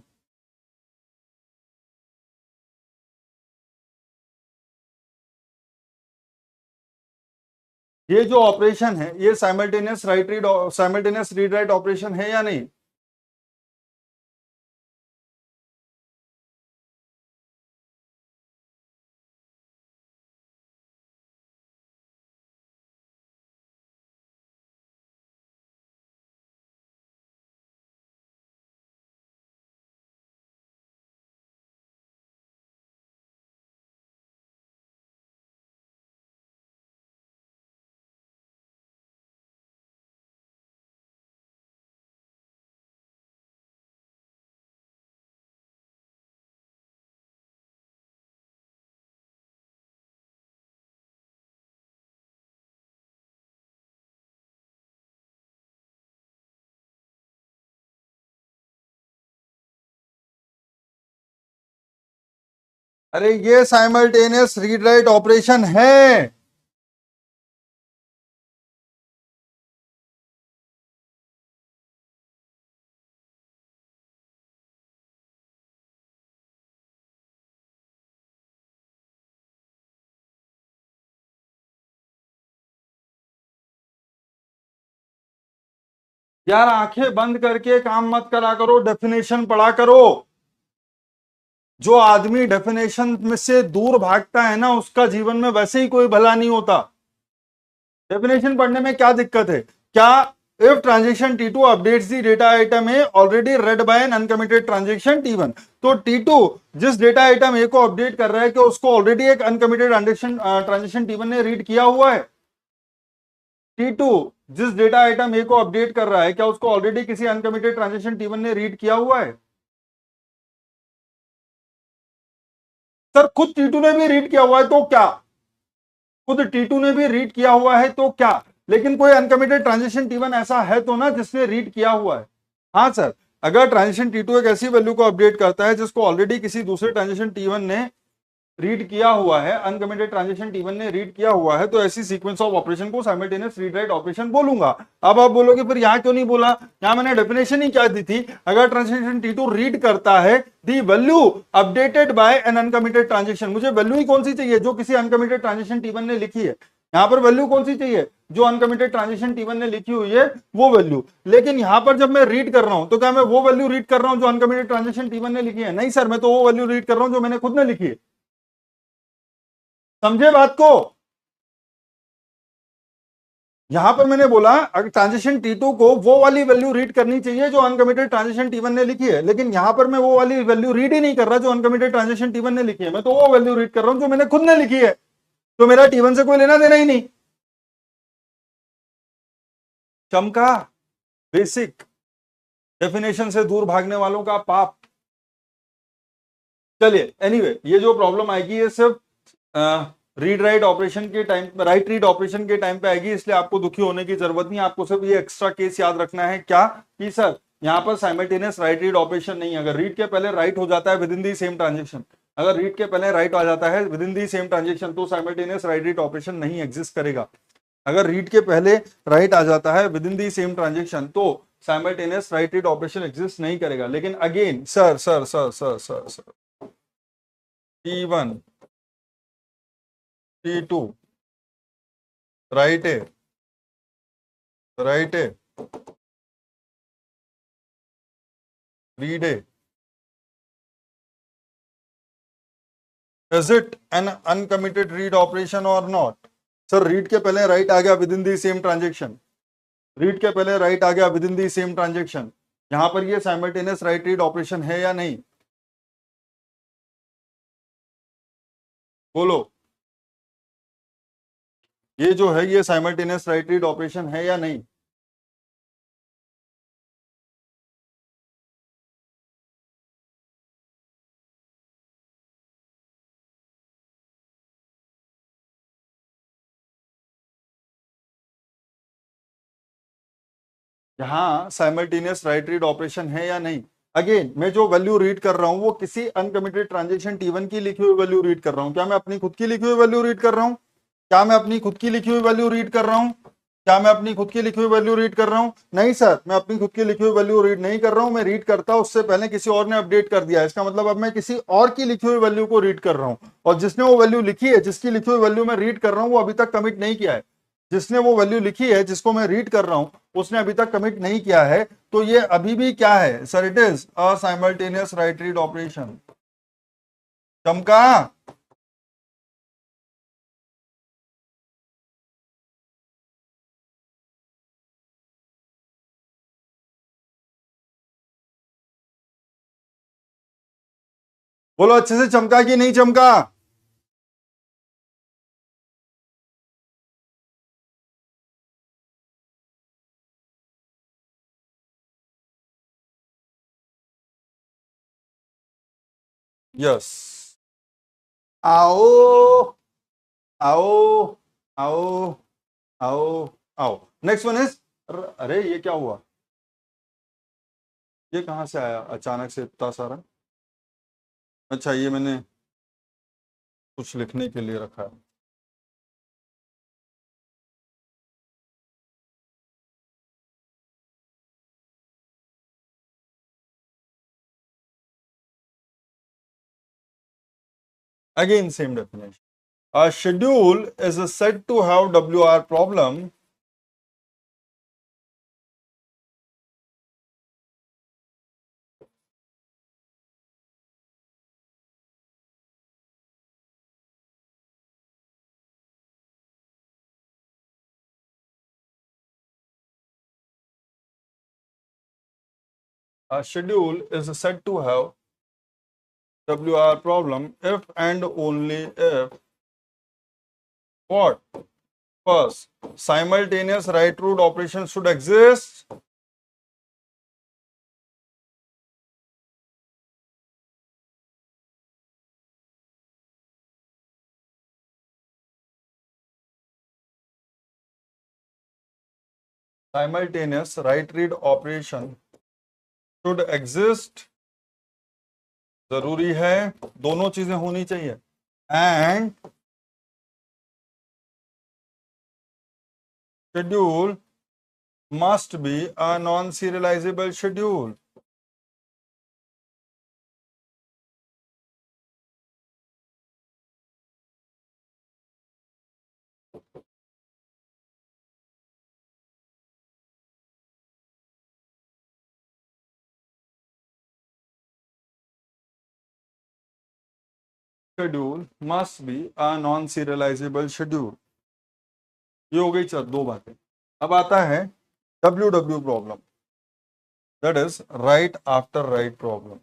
[SPEAKER 1] ये जो ऑपरेशन है ये साइमल्टेनियस रीड राइट ऑपरेशन है या नहीं? अरे ये साइमल्टेनियस रीड राइट ऑपरेशन है। यार आंखें बंद करके काम मत करा करो, डेफिनेशन पढ़ा करो। जो आदमी डेफिनेशन में से दूर भागता है ना, उसका जीवन में वैसे ही कोई भला नहीं होता। डेफिनेशन पढ़ने में क्या दिक्कत है? क्या if transaction T2 updates the data item A already read by an uncommitted transaction T1, तो T2 जिस डेटा आइटम ए को अपडेट कर रहा है, कि उसको ऑलरेडी एक अनकमिटेड ट्रांजेक्शन T1 ने रीड किया हुआ है? T2 जिस डेटा आइटम ए को अपडेट कर रहा है, क्या उसको ऑलरेडी किसी अनकमिटेड ट्रांजेक्शन T1 ने रीड किया हुआ है? सर खुद T2 ने भी रीड किया हुआ है तो क्या? खुद T2 ने भी रीड किया हुआ है तो क्या? लेकिन कोई अनकमिटेड ट्रांजेक्शन T1 ऐसा है तो ना जिसने रीड किया हुआ है। हाँ सर, अगर ट्रांजेक्शन T2 एक ऐसी वैल्यू को अपडेट करता है जिसको ऑलरेडी किसी दूसरे ट्रांजेक्शन T1 ने रीड किया हुआ है, अनकमिटेड ट्रांजेक्शन T1 ने रीड किया हुआ है, तो ऐसी सीक्वेंस ऑफ ऑपरेशन को साइमल्टेनियस रीड राइट ऑपरेशन बोलूंगा। अब आप बोलोगे फिर यहां क्यों नहीं बोला? यहां मैंने डेफिनेशन ही क्या दी थी? अगर ट्रांजेक्शन T2 रीड करता है the value updated by an uncommitted transaction, मुझे वैल्यू ही कौन सी चाहिए? जो किसी अनकमिटेड ट्रांजेक्शन T1 ने लिखी है। यहां पर वैल्यू कौन सी चाहिए? जो अनकमिटेड ट्रांजेक्शन T1 ने लिखी हुई है वो वैल्यू। लेकिन यहां पर जब मैं रीड कर रहा हूं, तो क्या मैं वो वैल्यू रीड कर रहा हूं जो अनकमिटेड ट्रांजेक्शन T1 ने लिखी है? नहीं सर, मैं तो वो वैल्यू रीड कर रहा हूं जो मैंने खुद ने लिखी है। समझे बात को? यहां पर मैंने बोला अगर ट्रांजेक्शन T2 को वो वाली वैल्यू रीड करनी चाहिए जो अनकमिटेड ट्रांजेक्शन T1 ने लिखी है, लेकिन यहां पर मैं वो वाली वैल्यू रीड ही नहीं कर रहा जो अनकमिटेड ट्रांजेक्शन T1 ने लिखी है। मैं तो वो वैल्यू रीड कर रहा हूं जो मैंने खुद ने लिखी है, तो मेरा T1 से कोई लेना देना ही नहीं। चमका? बेसिक डेफिनेशन से दूर भागने वालों का पाप। चलिए एनीवे, ये जो प्रॉब्लम आएगी ये सिर्फ रीड राइट ऑपरेशन के टाइम, राइट रीड ऑपरेशन के टाइम पे आएगी, इसलिए आपको दुखी होने की जरूरत नहीं। आपको सिर्फ ये एक्स्ट्रा केस याद रखना है क्या, कि सर यहाँ पर साइमल्टेनियस राइट रीड ऑपरेशन नहीं है। अगर रीड के पहले राइट हो जाता है within the same transaction, अगर रीड के पहले राइट आ जाता है within the same transaction, तो साइमल्टेनियस राइट रीड ऑपरेशन नहीं एग्जिस्ट करेगा। अगर रीड के पहले राइट आ जाता है within the same transaction, तो simultaneous write read operation exist नहीं करेगा। लेकिन again sir sir sir sir sir sir T1 T2 write है, राइट है, रीड है, is it N uncommitted read operation और नॉट? सर रीड के पहले राइट आ गया with in the same transaction, read के पहले राइट आ गया with in the same transaction, यहां पर ये साइमल्टेनियस राइट रीड ऑपरेशन है या नहीं? बोलो, ये जो है ये साइमल्टेनियस राइट रीड ऑपरेशन है या नहीं? यहाँ साइमल्टेनियस राइट रीड ऑपरेशन है या नहीं? अगेन मैं जो वैल्यू रीड कर रहा हूं वो किसी अनकमिटेड ट्रांजेक्शन T1 की लिखी हुई वैल्यू रीड कर रहा हूं। क्या मैं अपनी खुद की लिखी हुई वैल्यू रीड कर रहा हूं? क्या मैं अपनी खुद की लिखी हुई वैल्यू रीड कर रहा हूं? क्या मैं अपनी खुद की लिखी हुई वैल्यू रीड कर रहा हूं? नहीं सर, मैं अपनी खुद की लिखी हुई वैल्यू रीड नहीं कर रहा हूं। मैं रीड करता उससे पहले किसी और ने अपडेट कर दिया, इसका मतलब अब मैं किसी और की लिखी हुई वैल्यू को रीड कर रहा हूं, और जिसने वो वैल्यू लिखी है, जिसकी लिखी हुई वैल्यू मैं रीड कर रहा हूं, वो अभी तक कमिट नहीं किया है। जिसने वो वैल्यू लिखी है जिसको मैं रीड कर रहा हूं, उसने अभी तक कमिट नहीं किया है, तो ये अभी भी क्या है sir? It is a simultaneous write read operation. चमका? बोलो अच्छे से, चमका कि नहीं चमका? यस। आओ आओ आओ आओ आओ। नेक्स्ट वन इज, अरे ये क्या हुआ? ये कहां से आया अचानक से इतना सारा? अच्छा ये मैंने कुछ लिखने के लिए रखा है। Again, same definition. A schedule is said to have WR problem a schedule is said to have WR problem if and only if what? First, simultaneous right root operations should exist. Simultaneous right read operation should exist. जरूरी है, दोनों चीजें होनी चाहिए। And schedule must be a non-serializable schedule. Schedule must be a non-serializable schedule. ये हो गई चल दो बातें। अब आता है WW problem, that is write after right problem.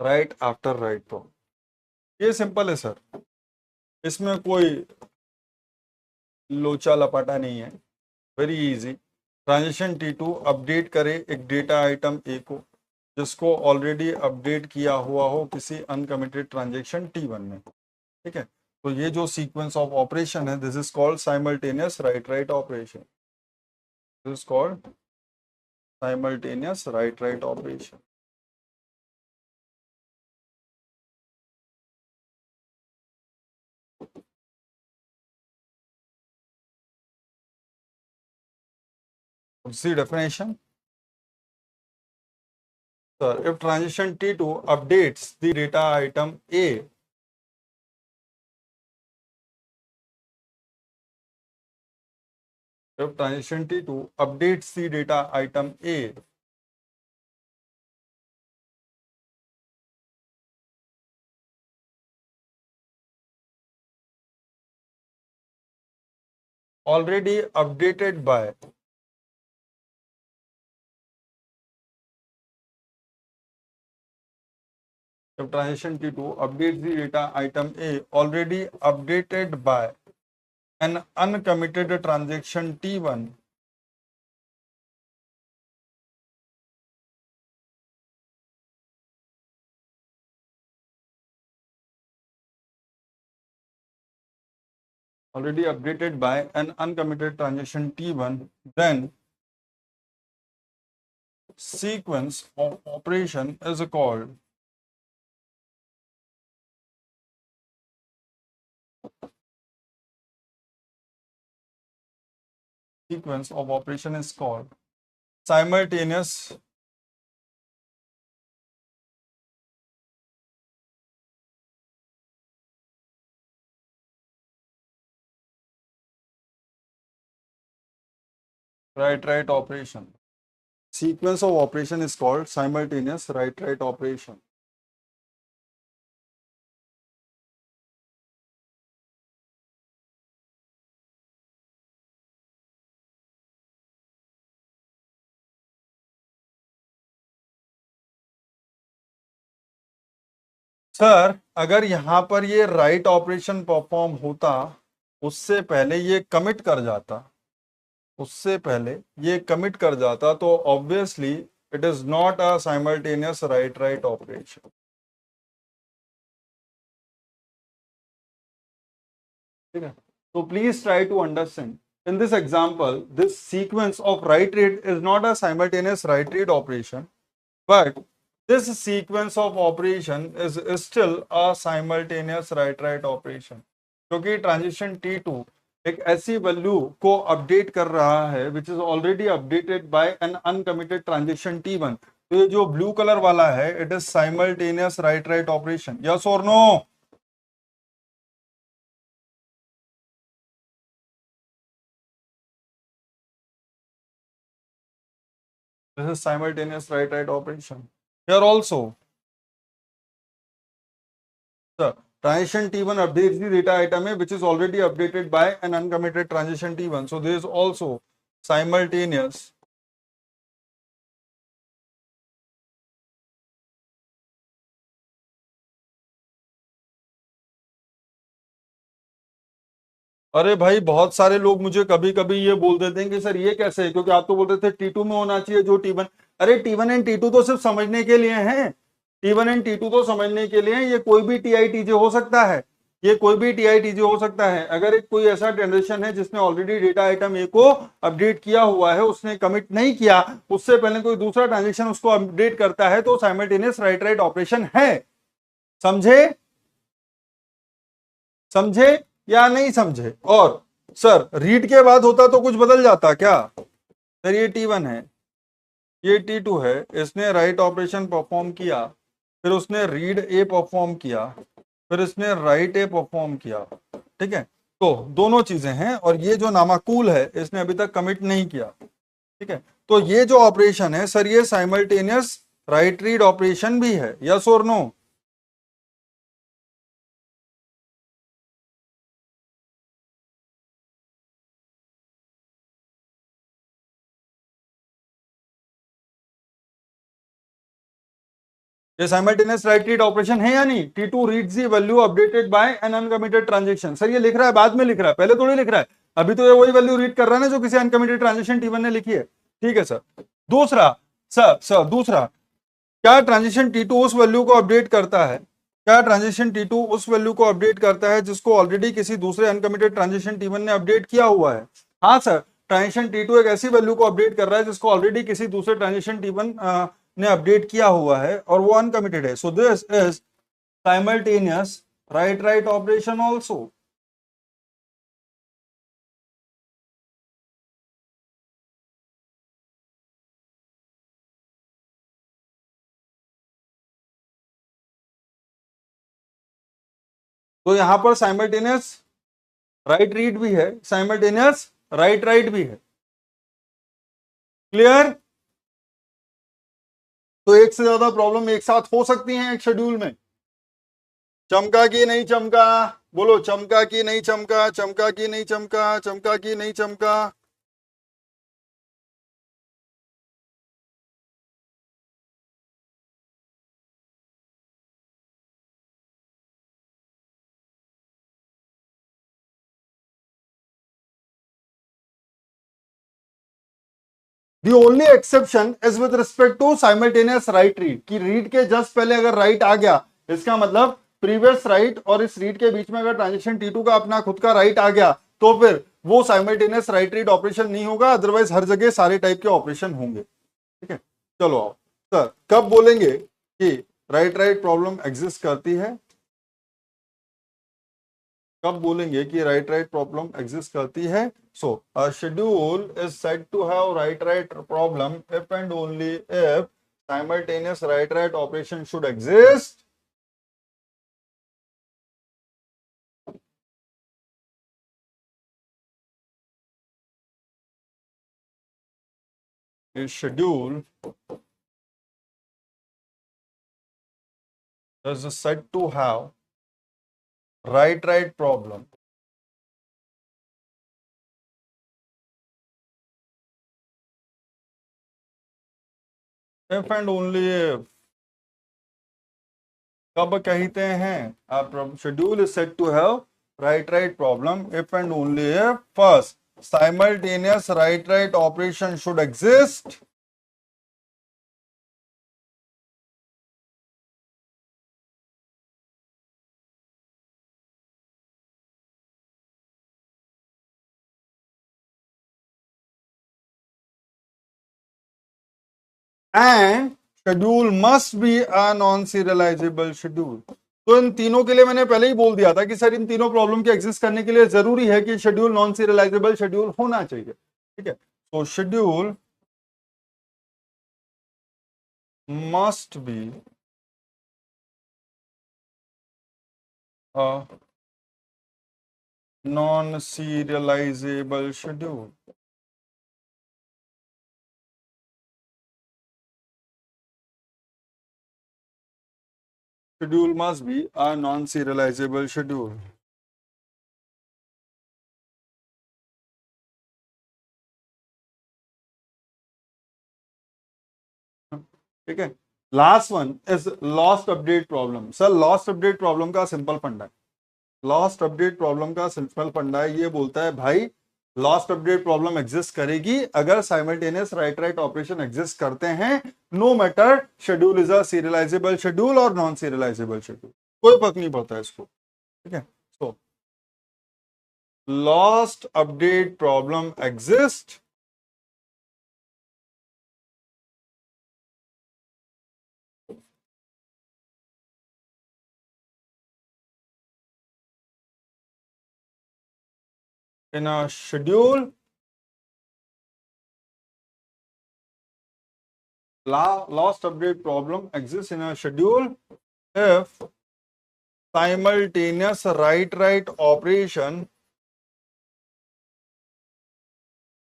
[SPEAKER 1] Right after right problem, ये सिंपल है सर, इसमें कोई लोचा लपाटा नहीं है, very easy. Transaction T2 update करे एक डेटा आइटम ए को जिसको ऑलरेडी अपडेट किया हुआ हो किसी अनकमिटेड ट्रांजेक्शन T1 में, ठीक है। तो ये जो सीक्वेंस ऑफ ऑपरेशन है, this is called simultaneous write write operation, this is called simultaneous write write operation. See definition. So if transition T2 updates the data item A, if transition T2 updates the data item A, already updated by if transition T2 updates the data item A already updated by an uncommitted transaction T1, already updated by an uncommitted transaction T1, then sequence of operation is called sequence of operation is called simultaneous right right operation. Sequence of operation is called simultaneous right right operation. Sir अगर यहां पर ये राइट ऑपरेशन परफॉर्म होता, उससे पहले ये कमिट कर जाता, उससे पहले ये कमिट कर जाता तो obviously it is not a simultaneous write write operation. ठीक है, तो please try to understand in this example this sequence of write read is not a simultaneous write read operation, but this sequence of operation is still a simultaneous write write operation, क्योंकि ट्रांजिशन T2 एक ऐसी वैल्यू को अपडेट कर रहा है which is already updated by an uncommitted transition T1। तो ये जो ब्लू कलर वाला है it is simultaneous write write operation, yes और no? This is simultaneous write-write operation. Here also, the transition T1 updates the data item A, which is already updated by an uncommitted transition T1. So there is also simultaneous अरे भाई बहुत सारे लोग मुझे कभी कभी ये बोल देते हैं कि सर ये कैसे है, क्योंकि आप तो बोल रहे थे T2 में होना चाहिए जो T1। अरे T1 एंड T2 तो सिर्फ समझने के लिए हैं, T1 एंड T2 तो समझने के लिए हैं। ये कोई भी TI-TJ हो सकता है, ये कोई भी TI-TJ हो सकता है। अगर एक कोई ऐसा ट्रांजेक्शन है जिसने ऑलरेडी डेटा आइटम ए को अपडेट किया हुआ है, उसने कमिट नहीं किया, उससे पहले कोई दूसरा ट्रांजेक्शन उसको अपडेट करता है, तो साइमल्टेनियस राइट राइट ऑपरेशन है। समझे? समझे या नहीं समझे? और सर रीड के बाद होता तो कुछ बदल जाता क्या? सर ये T1 है, ये T2 है, इसने राइट ऑपरेशन परफॉर्म किया, फिर उसने रीड ए परफॉर्म किया, फिर इसने राइट ए परफॉर्म किया। ठीक है, तो दोनों चीजें हैं, और ये जो नामाकूल है इसने अभी तक कमिट नहीं किया। ठीक है, तो ये जो ऑपरेशन है सर ये साइमल्टेनियस राइट रीड ऑपरेशन भी है, यस और नो? ये साइमल्टेनियस राइट रीड ऑपरेशन है या नहीं? T2 reads the value updated by an uncommitted transaction. Sir ये लिख रहा है, बाद में लिख रहा है, पहले थोड़ी लिख रहा है। अभी तो ये वही वैल्यू रीड कर रहा है ना जो किसी अनकमिटेड ट्रांजैक्शन T1 ने लिखी है। ठीक है सर। दूसरा, सर दूसरा, क्या ट्रांजिशन T2 उस वैल्यू को अपडेट करता है? क्या ट्रांजिशन T2 उस वैल्यू को अपडेट करता है जिसको ऑलरेडी किसी दूसरे अनकमिटेड ट्रांजिशन T1 ने अपडेट किया हुआ है? हाँ सर, ट्रांजिशन T2 एक ऐसी वैल्यू को अपडेट कर रहा है जिसको ऑलरेडी किसी दूसरे ट्रांजिशन T1 ने अपडेट किया हुआ है और वो अनकमिटेड है। सो this is simultaneous write write operation also. तो यहां पर साइमल्टेनियस राइट रीड भी है, साइमल्टेनियस राइट राइट भी है। क्लियर? तो एक से ज्यादा प्रॉब्लम एक साथ हो सकती हैं एक शेड्यूल में। चमका कि नहीं चमका? बोलो, चमका कि नहीं चमका? चमका कि नहीं चमका? चमका कि नहीं चमका? The only exception is with respect to simultaneous write read, कि रीड के जस्ट पहले अगर राइट आ गया, इसका मतलब प्रीवियस राइट और इस रीड के बीच में अगर ट्रांजेक्शन T2 का अपना खुद का राइट आ गया तो फिर वो साइमल्टेनियस राइट रीड ऑपरेशन नहीं होगा, अदरवाइज हर जगह सारे टाइप के ऑपरेशन होंगे। ठीक है, चलो आओ सर, कब बोलेंगे कि राइट राइट प्रॉब्लम एग्जिस्ट करती है? कब बोलेंगे कि राइट राइट प्रॉब्लम एग्जिस्ट करती है? So a schedule is said to have write write problem if and only if simultaneous write write operation should exist. A schedule is said to have write write problem if and only if, कब कहते हैं आप schedule is set to have write write problem if and only if first simultaneous write operation should exist and schedule must be a non-serializable schedule. तो इन तीनों के लिए मैंने पहले ही बोल दिया था कि सर इन तीनों प्रॉब्लम के एग्जिस्ट करने के लिए जरूरी है कि शेड्यूल नॉन सीरियलाइजेबल शेड्यूल होना चाहिए, ठीक है। तो schedule must B a non-serializable schedule. Schedule must be a non-serializable schedule. ठीक है। Last one is lost update problem. Sir lost update problem का सिंपल फंडा है, लॉस्ट अपडेट प्रॉब्लम का सिंपल फंडा है, ये बोलता है भाई लॉस्ट अपडेट प्रॉब्लम एग्जिस्ट करेगी अगर साइमल्टेनियस राइट ऑपरेशन एग्जिस्ट करते हैं, no matter schedule is a serializable schedule और नॉन सीरियलाइजेबल शेड्यूल, कोई फर्क नहीं पड़ता इसको, ठीक है। So lost update problem exist in a schedule lost update problem exists in a schedule if simultaneous write operation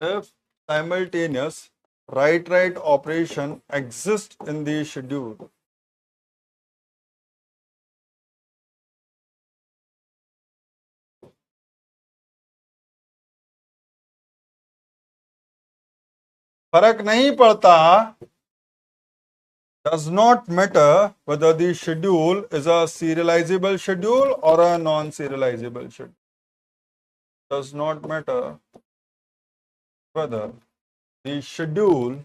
[SPEAKER 1] if simultaneous write operation exists in the schedule. फर्क नहीं पड़ता, does not matter whether the schedule is a serializable schedule or a non-serializable schedule. Does not matter whether the schedule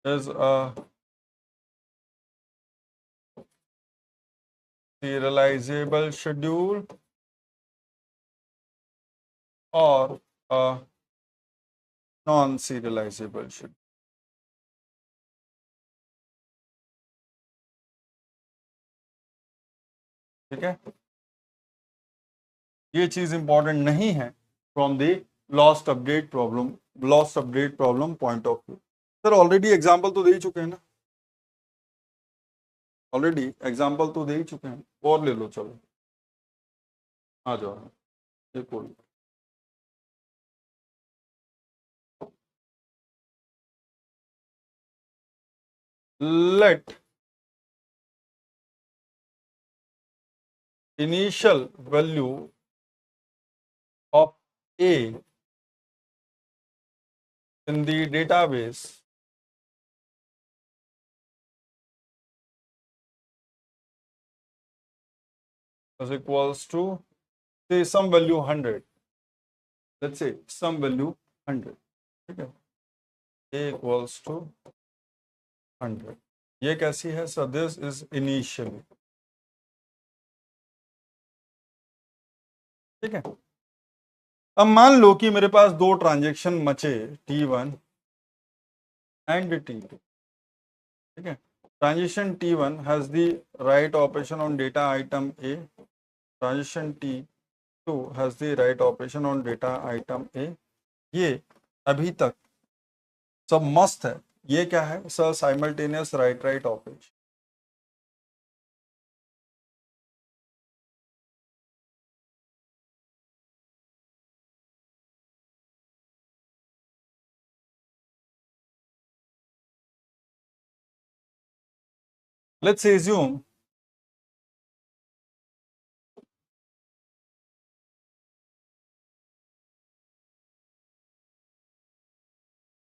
[SPEAKER 1] is a serializable schedule or a non-serializable schedule. ठीक है, ये चीज इंपॉर्टेंट नहीं है from the lost update problem point of view. Sir already example तो दे ही चुके हैं ना, ऑलरेडी एग्जांपल तो दे ही चुके हैं, और ले लो, चलो आ जाओ एक और। let initial value of A in the database is equals to say some value 100, let's say some value 100, ठीक है, A equals to 100, ये कैसी है सर, दिस इज इनिशियली, ठीक है। अब मान लो कि मेरे पास दो ट्रांजैक्शन मचे T1 एंड T2, ठीक है। Transaction T1 has the write operation on data item A, transaction T2 has the write operation on data item A। ये अभी तक सब मस्त है, ये क्या है sir, simultaneous write operation. Let's assume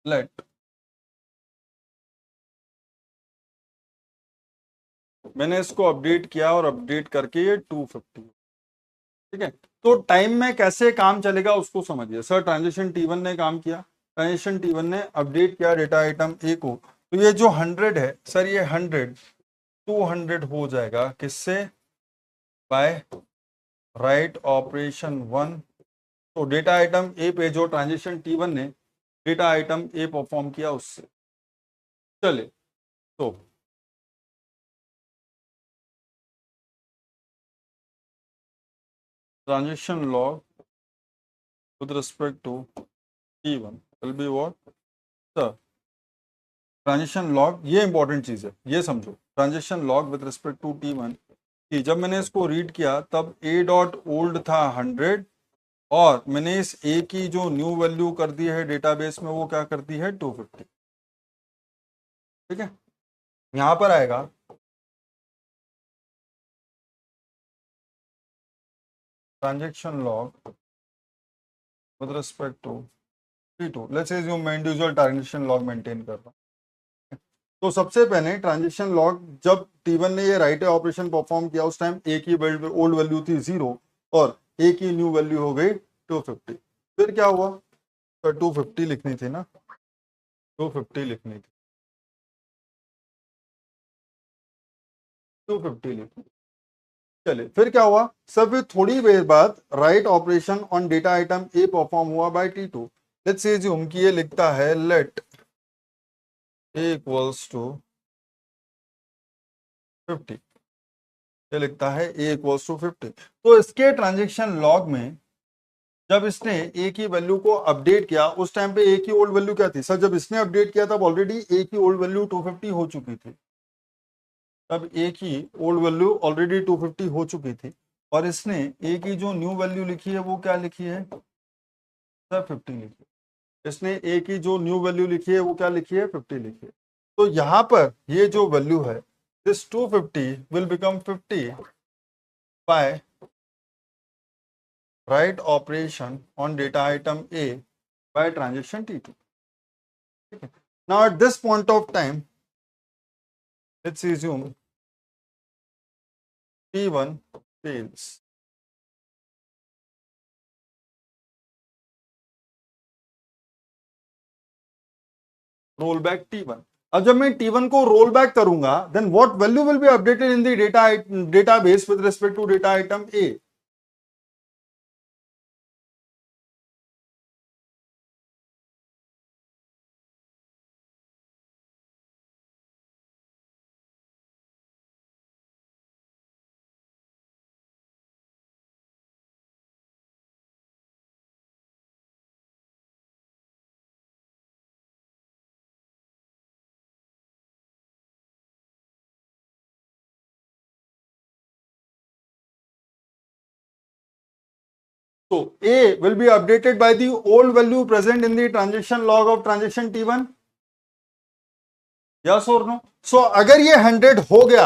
[SPEAKER 1] let मैंने इसको अपडेट किया और अपडेट करके ये 250, ठीक है। तो टाइम में कैसे काम चलेगा उसको समझिए। सर ट्रांजेक्शन T1 ने काम किया, ट्रांजेक्शन T1 ने अपडेट किया डेटा आइटम ए को, तो ये जो 100 है सर, ये 100 200 हो जाएगा किससे, बाय राइट ऑपरेशन 1। तो डेटा आइटम ए पे जो ट्रांजेक्शन T1 ने डेटा आइटम ए परफॉर्म किया उससे। चले तो transaction log with respect to T1 will be what? Sir transaction log, ये इंपॉर्टेंट चीज है, ये समझो। Transaction log with respect to T1 कि जब मैंने इसको रीड किया तब a डॉट ओल्ड था 100 और मैंने इस a की जो न्यू वैल्यू कर दी है डेटाबेस में वो क्या कर दी है 250, ठीक है। यहां पर आएगा transaction log with respect to T2। Let's assume मैं इंडिविजुअल ट्रांजेक्शन लॉग मेंटेन कर रहा हूं। तो सबसे पहले ट्रांजेक्शन लॉग, जब T1 ने ये राइट ऑपरेशन परफॉर्म किया उस टाइम ए की ओल्ड वैल्यू थी 0 और ए की न्यू वैल्यू हो गई 250। फिर क्या हुआ, तो 250 लिखनी थी ना, 250 लिखनी थी, 250 लिखनी। चले फिर क्या हुआ सर, फिर थोड़ी देर बाद write operation on data item A perform हुआ बाय T2। लेट्स एज्यूम कि ये लिखता है लेट ए इक्वल्स टू 50, ये लिखता है a इक्वल्स टू 50। तो इसके ट्रांजेक्शन लॉग में जब इसने a की वैल्यू को अपडेट किया उस टाइम पे a की ओल्ड वैल्यू क्या थी सर, जब इसने अपडेट किया तब ऑलरेडी a की ओल्ड वैल्यू 250 हो चुकी थी, तब a की ओल्ड वैल्यू ऑलरेडी 250 हो चुकी थी और इसने a की जो न्यू वैल्यू लिखी है वो क्या लिखी है सर 50 लिखी है। इसने a की जो न्यू वैल्यू लिखी है वो क्या लिखी है 50 लिखी है। तो यहां पर ये जो वैल्यू है this 250 will become 50 by write operation on data item A by transaction T2. Now at this point of time, let's assume T1 fails. Roll back T1. अब जब मैं T1 को roll back करूंगा, then what value will be updated in the database with respect to data item A? So A will be updated by the old value present in the transaction log of transaction T1. Yes or no? So अगर ये 100 हो गया,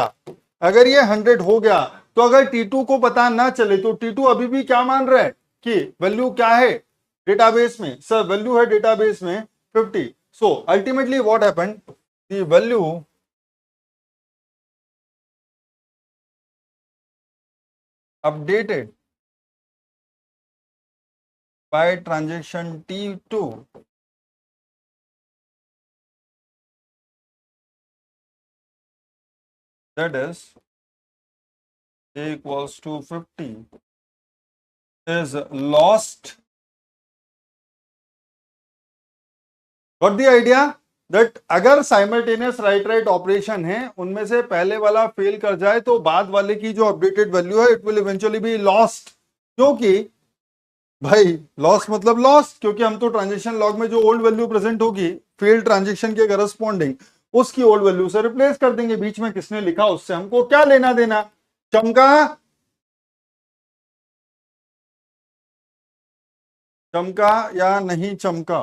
[SPEAKER 1] अगर ये 100 हो गया तो अगर T2 को पता ना चले तो T2 अभी भी क्या मान रहा है कि वैल्यू क्या है डेटाबेस में, सर वैल्यू है डेटाबेस में 50। So ultimately what happened, the value updated by transaction T2 that is A equals to 50 is lost. Got the idea that अगर साइमल्टेनियस राइट ऑपरेशन है उनमें से पहले वाला फेल कर जाए तो बाद वाले की जो अपडेटेड वैल्यू है it will eventually be lost. क्योंकि भाई लॉस मतलब लॉस, क्योंकि हम तो ट्रांजेक्शन लॉग में जो ओल्ड वैल्यू प्रेजेंट होगी फेल्ड ट्रांजेक्शन के करस्पॉन्डिंग उसकी ओल्ड वैल्यू से रिप्लेस कर देंगे। बीच में किसने लिखा उससे हमको क्या लेना देना। चमका, चमका या नहीं चमका,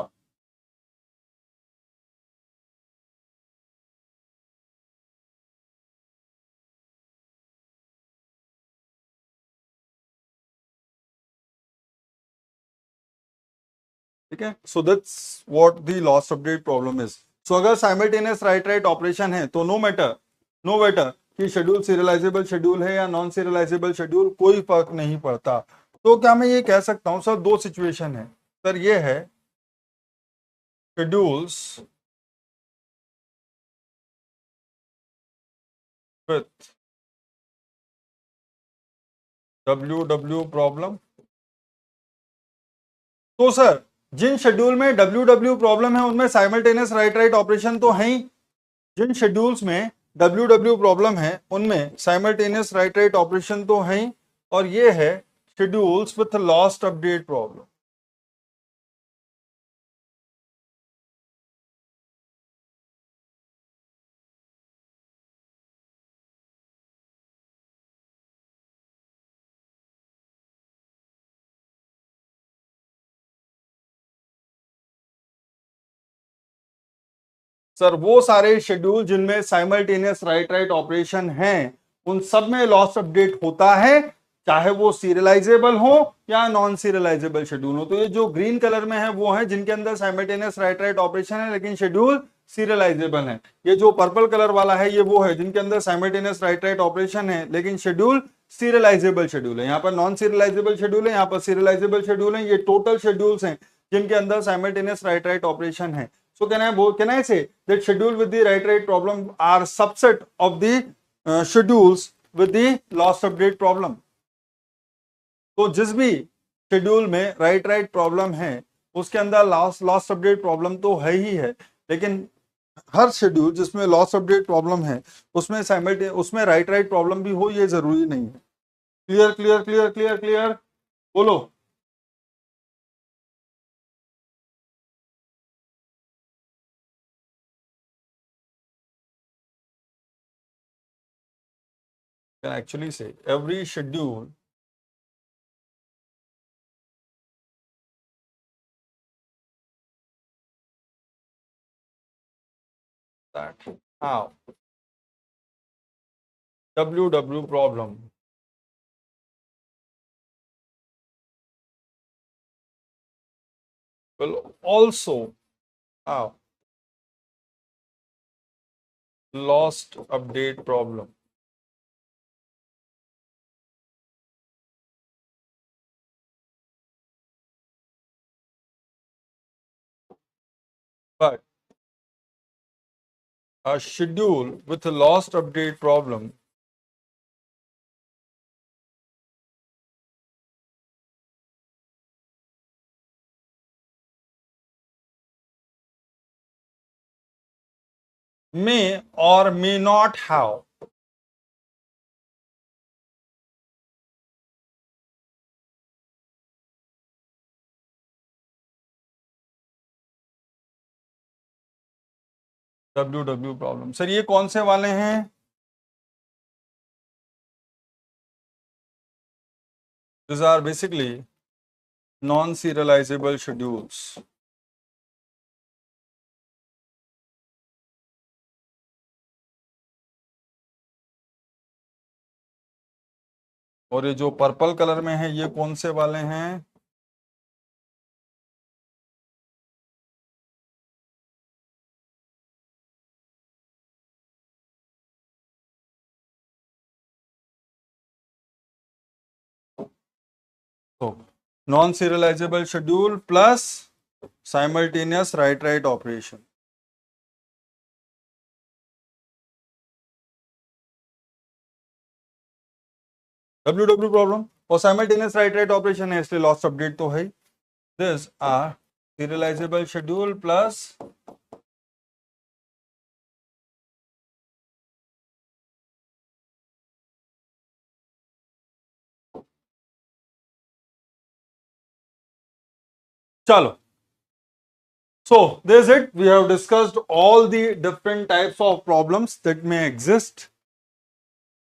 [SPEAKER 1] ठीक है। So that's what the lost update problem is. So अगर साइमल्टेनियस राइट ऑपरेशन है तो नो मैटर कि शेड्यूल सीरियलाइजेबल शेड्यूल है या नॉन सीरियलाइजेबल शेड्यूल, कोई फर्क नहीं पड़ता। तो क्या मैं ये कह सकता हूं सर, दो सिचुएशन है सर, ये है शेड्यूल्स विथ WW प्रॉब्लम। तो सर जिन शेड्यूल में WW प्रॉब्लम है उनमें साइमल्टेनियस राइट राइट ऑपरेशन तो है ही, जिन शेड्यूल्स में WW प्रॉब्लम है उनमें साइमल्टेनियस राइट राइट ऑपरेशन तो है ही, और ये है schedules with lost update problem. Sir वो सारे शेड्यूल जिनमें साइमल्टेनियस राइट राइट ऑपरेशन हैं उन सब में लॉस्ट अपडेट होता है, चाहे वो सीरियलाइजेबल हो या नॉन सीरियलाइजेबल शेड्यूल हो। तो ये जो ग्रीन कलर में है वो है जिनके अंदर साइमल्टेनियस राइट राइट ऑपरेशन है लेकिन शेड्यूल सीरियलाइजेबल है। ये जो पर्पल कलर वाला है ये वो है जिनके अंदर साइमल्टेनियस राइट राइट ऑपरेशन है लेकिन शेड्यूल सीरियलाइजेबल शेड्यूल है। यहाँ पर नॉन सीरियलाइजेबल शेड्यूल है, यहाँ पर सीरियलाइजेबल शेड्यूल है। ये टोटल शेड्यूल्स हैं जिनके अंदर साइमल्टेनियस राइट राइट ऑपरेशन है। So can I say that schedule with the write write problem are subset of the schedules with the lost update problem? तो जिस भी शेड्यूल में राइट राइट प्रॉब्लम है उसके अंदर लॉस्ट अपडेट प्रॉब्लम तो है ही है, लेकिन हर शेड्यूल जिसमें लॉस्ट अपडेट प्रॉब्लम है उसमें राइट राइट प्रॉब्लम भी हो ये जरूरी नहीं है। Clear clear clear clear clear बोलो। Can actually say every schedule that have WW problem will also have lost update problem. But a schedule with a lost update problem may or may not have WW problem. Sir ये कौन से वाले हैं? These are basically non-serializable schedules. और ये जो पर्पल कलर में है ये कौन से वाले हैं? तो non serializable schedule plus simultaneous write write operation. WW problem और साइमल्टेनियस राइट राइट ऑपरेशन है इसलिए लॉस्ट अपडेट तो है। This are serializable schedule plus चलो। So this is it. We have discussed all the different types of problems that may exist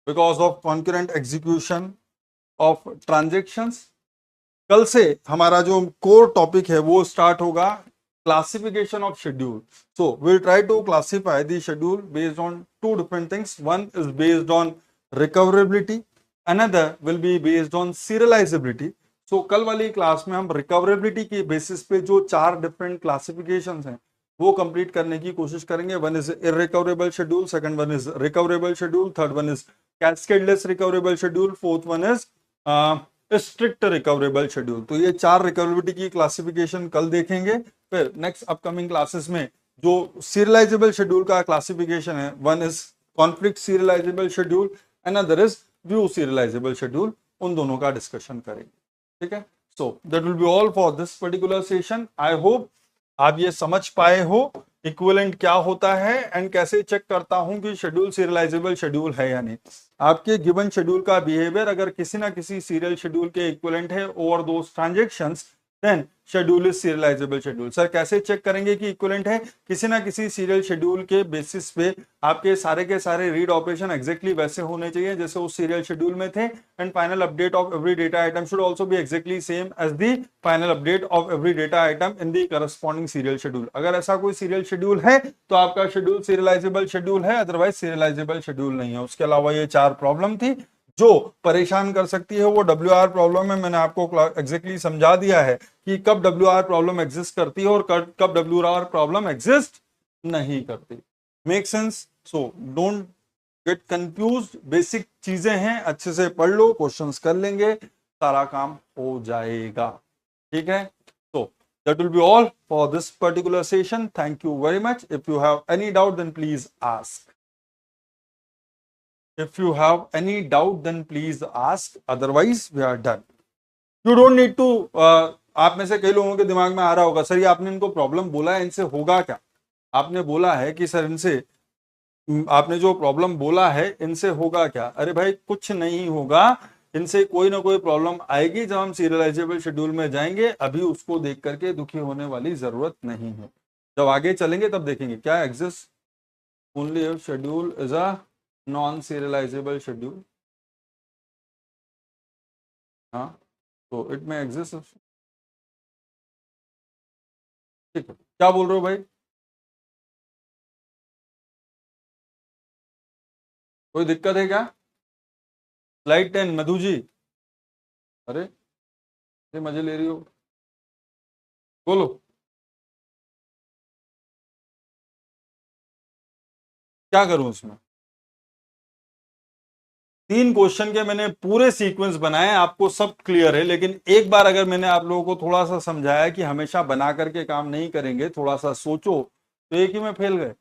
[SPEAKER 1] because of concurrent execution of transactions. कल से हमारा जो कोर टॉपिक है वो स्टार्ट होगा classification of schedule. So we'll try to classify the schedule based on two different things. One is based on recoverability, another will be based on serializability. सो कल वाली क्लास में हम रिकवरेबिलिटी के बेसिस पे जो चार डिफरेंट क्लासिफिकेशंस हैं वो कंप्लीट करने की कोशिश करेंगे। One is irrecoverable schedule, second one is recoverable schedule, third one is cascadeless recoverable schedule, fourth one is strict recoverable schedule. तो ये 4 रिकवरेबिलिटी की क्लासिफिकेशन कल देखेंगे। फिर नेक्स्ट अपकमिंग क्लासेस में जो सीरियलाइजेबल शेड्यूल का क्लासिफिकेशन है, one is conflict serialisable schedule, another is view serialisable schedule, उन दोनों का डिस्कशन करेंगे। ठीक है, so that will be all for this particular session. I hope आप ये समझ पाए हो इक्विवेलेंट क्या होता है एंड कैसे चेक करता हूं कि शेड्यूल सीरियलाइजेबल शेड्यूल है या नहीं। आपके गिवन शेड्यूल का बिहेवियर अगर किसी ना किसी सीरियल शेड्यूल के इक्विवेलेंट है over those transactions, then schedule is serializable schedule. Sir कैसे चेक करेंगे कि इक्विवेलेंट है? किसी ना किसी सीरियल शेड्यूल के बेसिस पे आपके सारे के सारे रीड ऑपरेशन एग्जैक्टली वैसे होने चाहिए जैसे उस सीरियल शेड्यूल में थे, and final update of every data item should also be exactly same as the final update of every data item in the corresponding serial schedule. अगर ऐसा कोई सीरियल शेड्यूल है तो आपका शेड्यूल सीरियलाइजेबल शेड्यूल है, अदरवाइज सीरियलाइजेबल शेड्यूल नहीं है। उसके अलावा ये 4 प्रॉब्लम थी जो परेशान कर सकती है, वो WR प्रॉब्लम है। मैंने आपको एग्जैक्टली समझा दिया है कि कब WR प्रॉब्लम एग्जिस्ट करती है और कब WR प्रॉब्लम एग्जिस्ट नहीं करती। Make sense? So don't get confused, basic चीजें हैं, अच्छे से पढ़ लो, क्वेश्चंस कर लेंगे, सारा काम हो जाएगा। ठीक है, तो that will be all for this particular session. Thank you very much. If you have any doubt, then please ask. If you have any doubt, then please ask. Otherwise, we are done. You don't need to. आप में से कई लोगों के दिमाग में आ रहा होगा, सर ये आपने इनको प्रॉब्लम बोला है, इनसे होगा क्या? आपने बोला है कि सर इनसे, आपने जो प्रॉब्लम बोला है इनसे होगा क्या? अरे भाई कुछ नहीं होगा, इनसे कोई ना कोई प्रॉब्लम आएगी जब हम सीरियलाइजेबल शेड्यूल में जाएंगे। अभी उसको देख करके दुखी होने वाली जरूरत नहीं है, जब आगे चलेंगे तब देखेंगे क्या exist only if schedule is a non serializable schedule. हाँ, तो इट में एग्जिस्ट। ठीक है, क्या बोल रहे हो भाई? कोई दिक्कत है क्या? स्लाइड 10 मधु जी, अरे ये मजे ले रही हो, बोलो। क्या करूं उसमें? 3 क्वेश्चन के मैंने पूरे सीक्वेंस बनाए, आपको सब क्लियर है, लेकिन एक बार अगर मैंने आप लोगों को थोड़ा सा समझाया कि हमेशा बना करके काम नहीं करेंगे, थोड़ा सा सोचो, तो एक ही में फेल गए।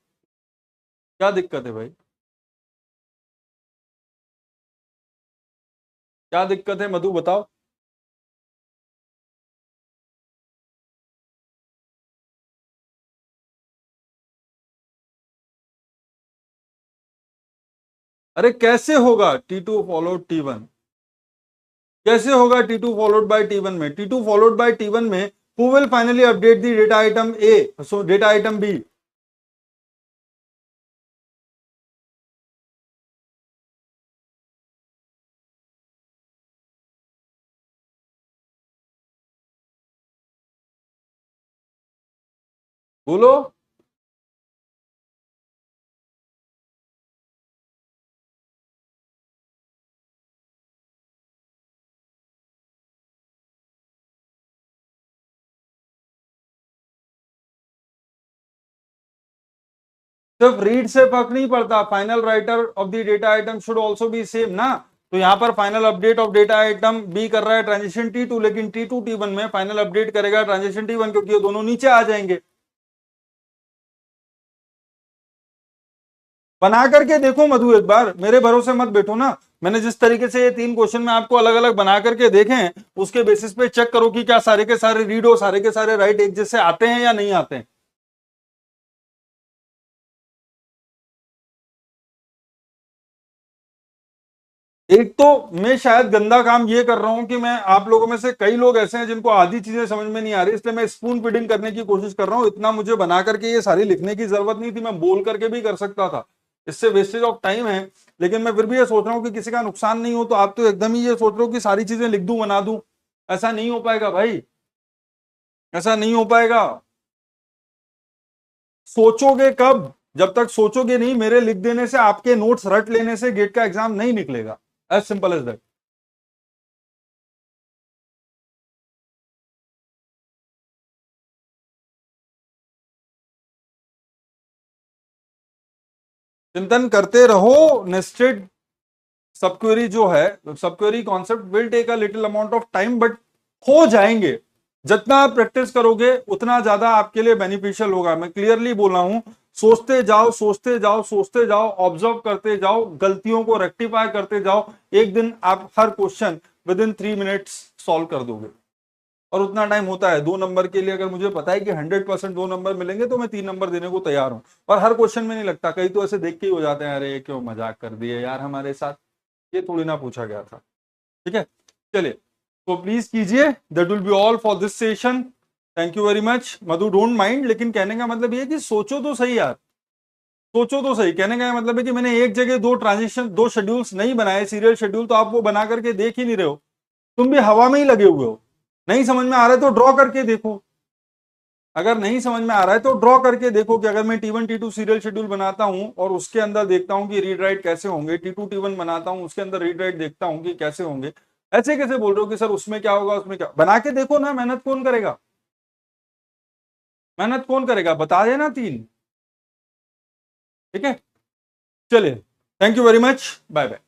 [SPEAKER 1] क्या दिक्कत है भाई? क्या दिक्कत है मधु बताओ। अरे कैसे होगा T2 फॉलोड T1? कैसे होगा T2 फॉलोड बाय T1 में? T2 फॉलोड बाय T1 में who will finally update the data item A, so data item B? बोलो। सिर्फ रीड से फर्क नहीं पड़ता, final writer of the data item should also be same ना। तो यहां पर final update of data item B कर रहा है ट्रांजिशन T2, लेकिन T2 T1 में फाइनल अपडेट करेगा ट्रांजिशन T1, क्योंकि ये दोनों नीचे आ जाएंगे। बना करके देखो मधु, एक बार मेरे भरोसे मत बैठो ना। मैंने जिस तरीके से ये 3 क्वेश्चन में आपको अलग अलग बना करके देखे हैं, उसके बेसिस पे चेक करो कि क्या सारे के सारे रीड और सारे के सारे राइट एक जैसे आते हैं या नहीं आते हैं। एक तो मैं शायद गंदा काम ये कर रहा हूं कि मैं, आप लोगों में से कई लोग ऐसे हैं जिनको आधी चीजें समझ में नहीं आ रही, इसलिए मैं स्पून फीडिंग करने की कोशिश कर रहा हूं। इतना मुझे बना करके ये सारी लिखने की जरूरत नहीं थी, मैं बोल करके भी कर सकता था, इससे वेस्टेज ऑफ टाइम है। लेकिन मैं फिर भी ये सोच रहा हूँ कि किसी का नुकसान नहीं हो, तो आप तो एकदम ही ये सोच रहे हो कि सारी चीजें लिख दूं बना दूं। ऐसा नहीं हो पाएगा भाई, ऐसा नहीं हो पाएगा। सोचोगे कब? जब तक सोचोगे नहीं, मेरे लिख देने से, आपके नोट्स रट लेने से गेट का एग्जाम नहीं निकलेगा। As simple as that. चिंतन करते रहो। नेस्टेड सब क्वेरी जो है, sub query concept will take a little amount of time, but हो जाएंगे। जितना आप प्रैक्टिस करोगे उतना ज्यादा आपके लिए बेनिफिशियल होगा। मैं क्लियरली बोल रहा हूं, सोचते जाओ सोचते जाओ सोचते जाओ, ऑब्जर्व करते जाओ, गलतियों को रेक्टिफाई करते जाओ। एक दिन आप हर question within 3 minutes solve कर दोगे। और उतना टाइम होता है 2 नंबर के लिए। अगर मुझे पता है कि 100% 2 नंबर मिलेंगे तो मैं 3 नंबर देने को तैयार हूं। और हर क्वेश्चन में नहीं लगता, कई तो ऐसे देख के ही हो जाते हैं, अरे क्यों मजाक कर दिए यार हमारे साथ, ये थोड़ी ना पूछा गया था। ठीक है, चलिए, तो प्लीज कीजिए। That will be all for this session. Thank you very much. Madhu don't mind, लेकिन कहने का मतलब ये कि सोचो तो सही यार, सोचो तो सही। कहने का मतलब है कि मैंने एक जगह 2 ट्रांजिशन 2 शेड्यूल्स नहीं बनाए, सीरियल शेड्यूल, तो आप वो बना करके देख ही नहीं रहे हो। तुम भी हवा में ही लगे हुए हो। नहीं समझ में आ रहा है तो ड्रॉ करके देखो। अगर नहीं समझ में आ रहा है तो ड्रॉ करके देखो कि अगर मैं T1 T2 सीरियल शेड्यूल बनाता हूं और उसके अंदर देखता हूं कि रीड राइट कैसे होंगे, T2 T1 बनाता हूं उसके अंदर रीड राइट देखता हूं कि कैसे होंगे। ऐसे कैसे बोल रहे हो कि सर उसमें क्या होगा उसमें क्या, बना के देखो ना। मेहनत कौन करेगा, मेहनत कौन करेगा, बता देना 3। ठीक है, चलिए, thank you very much, bye bye.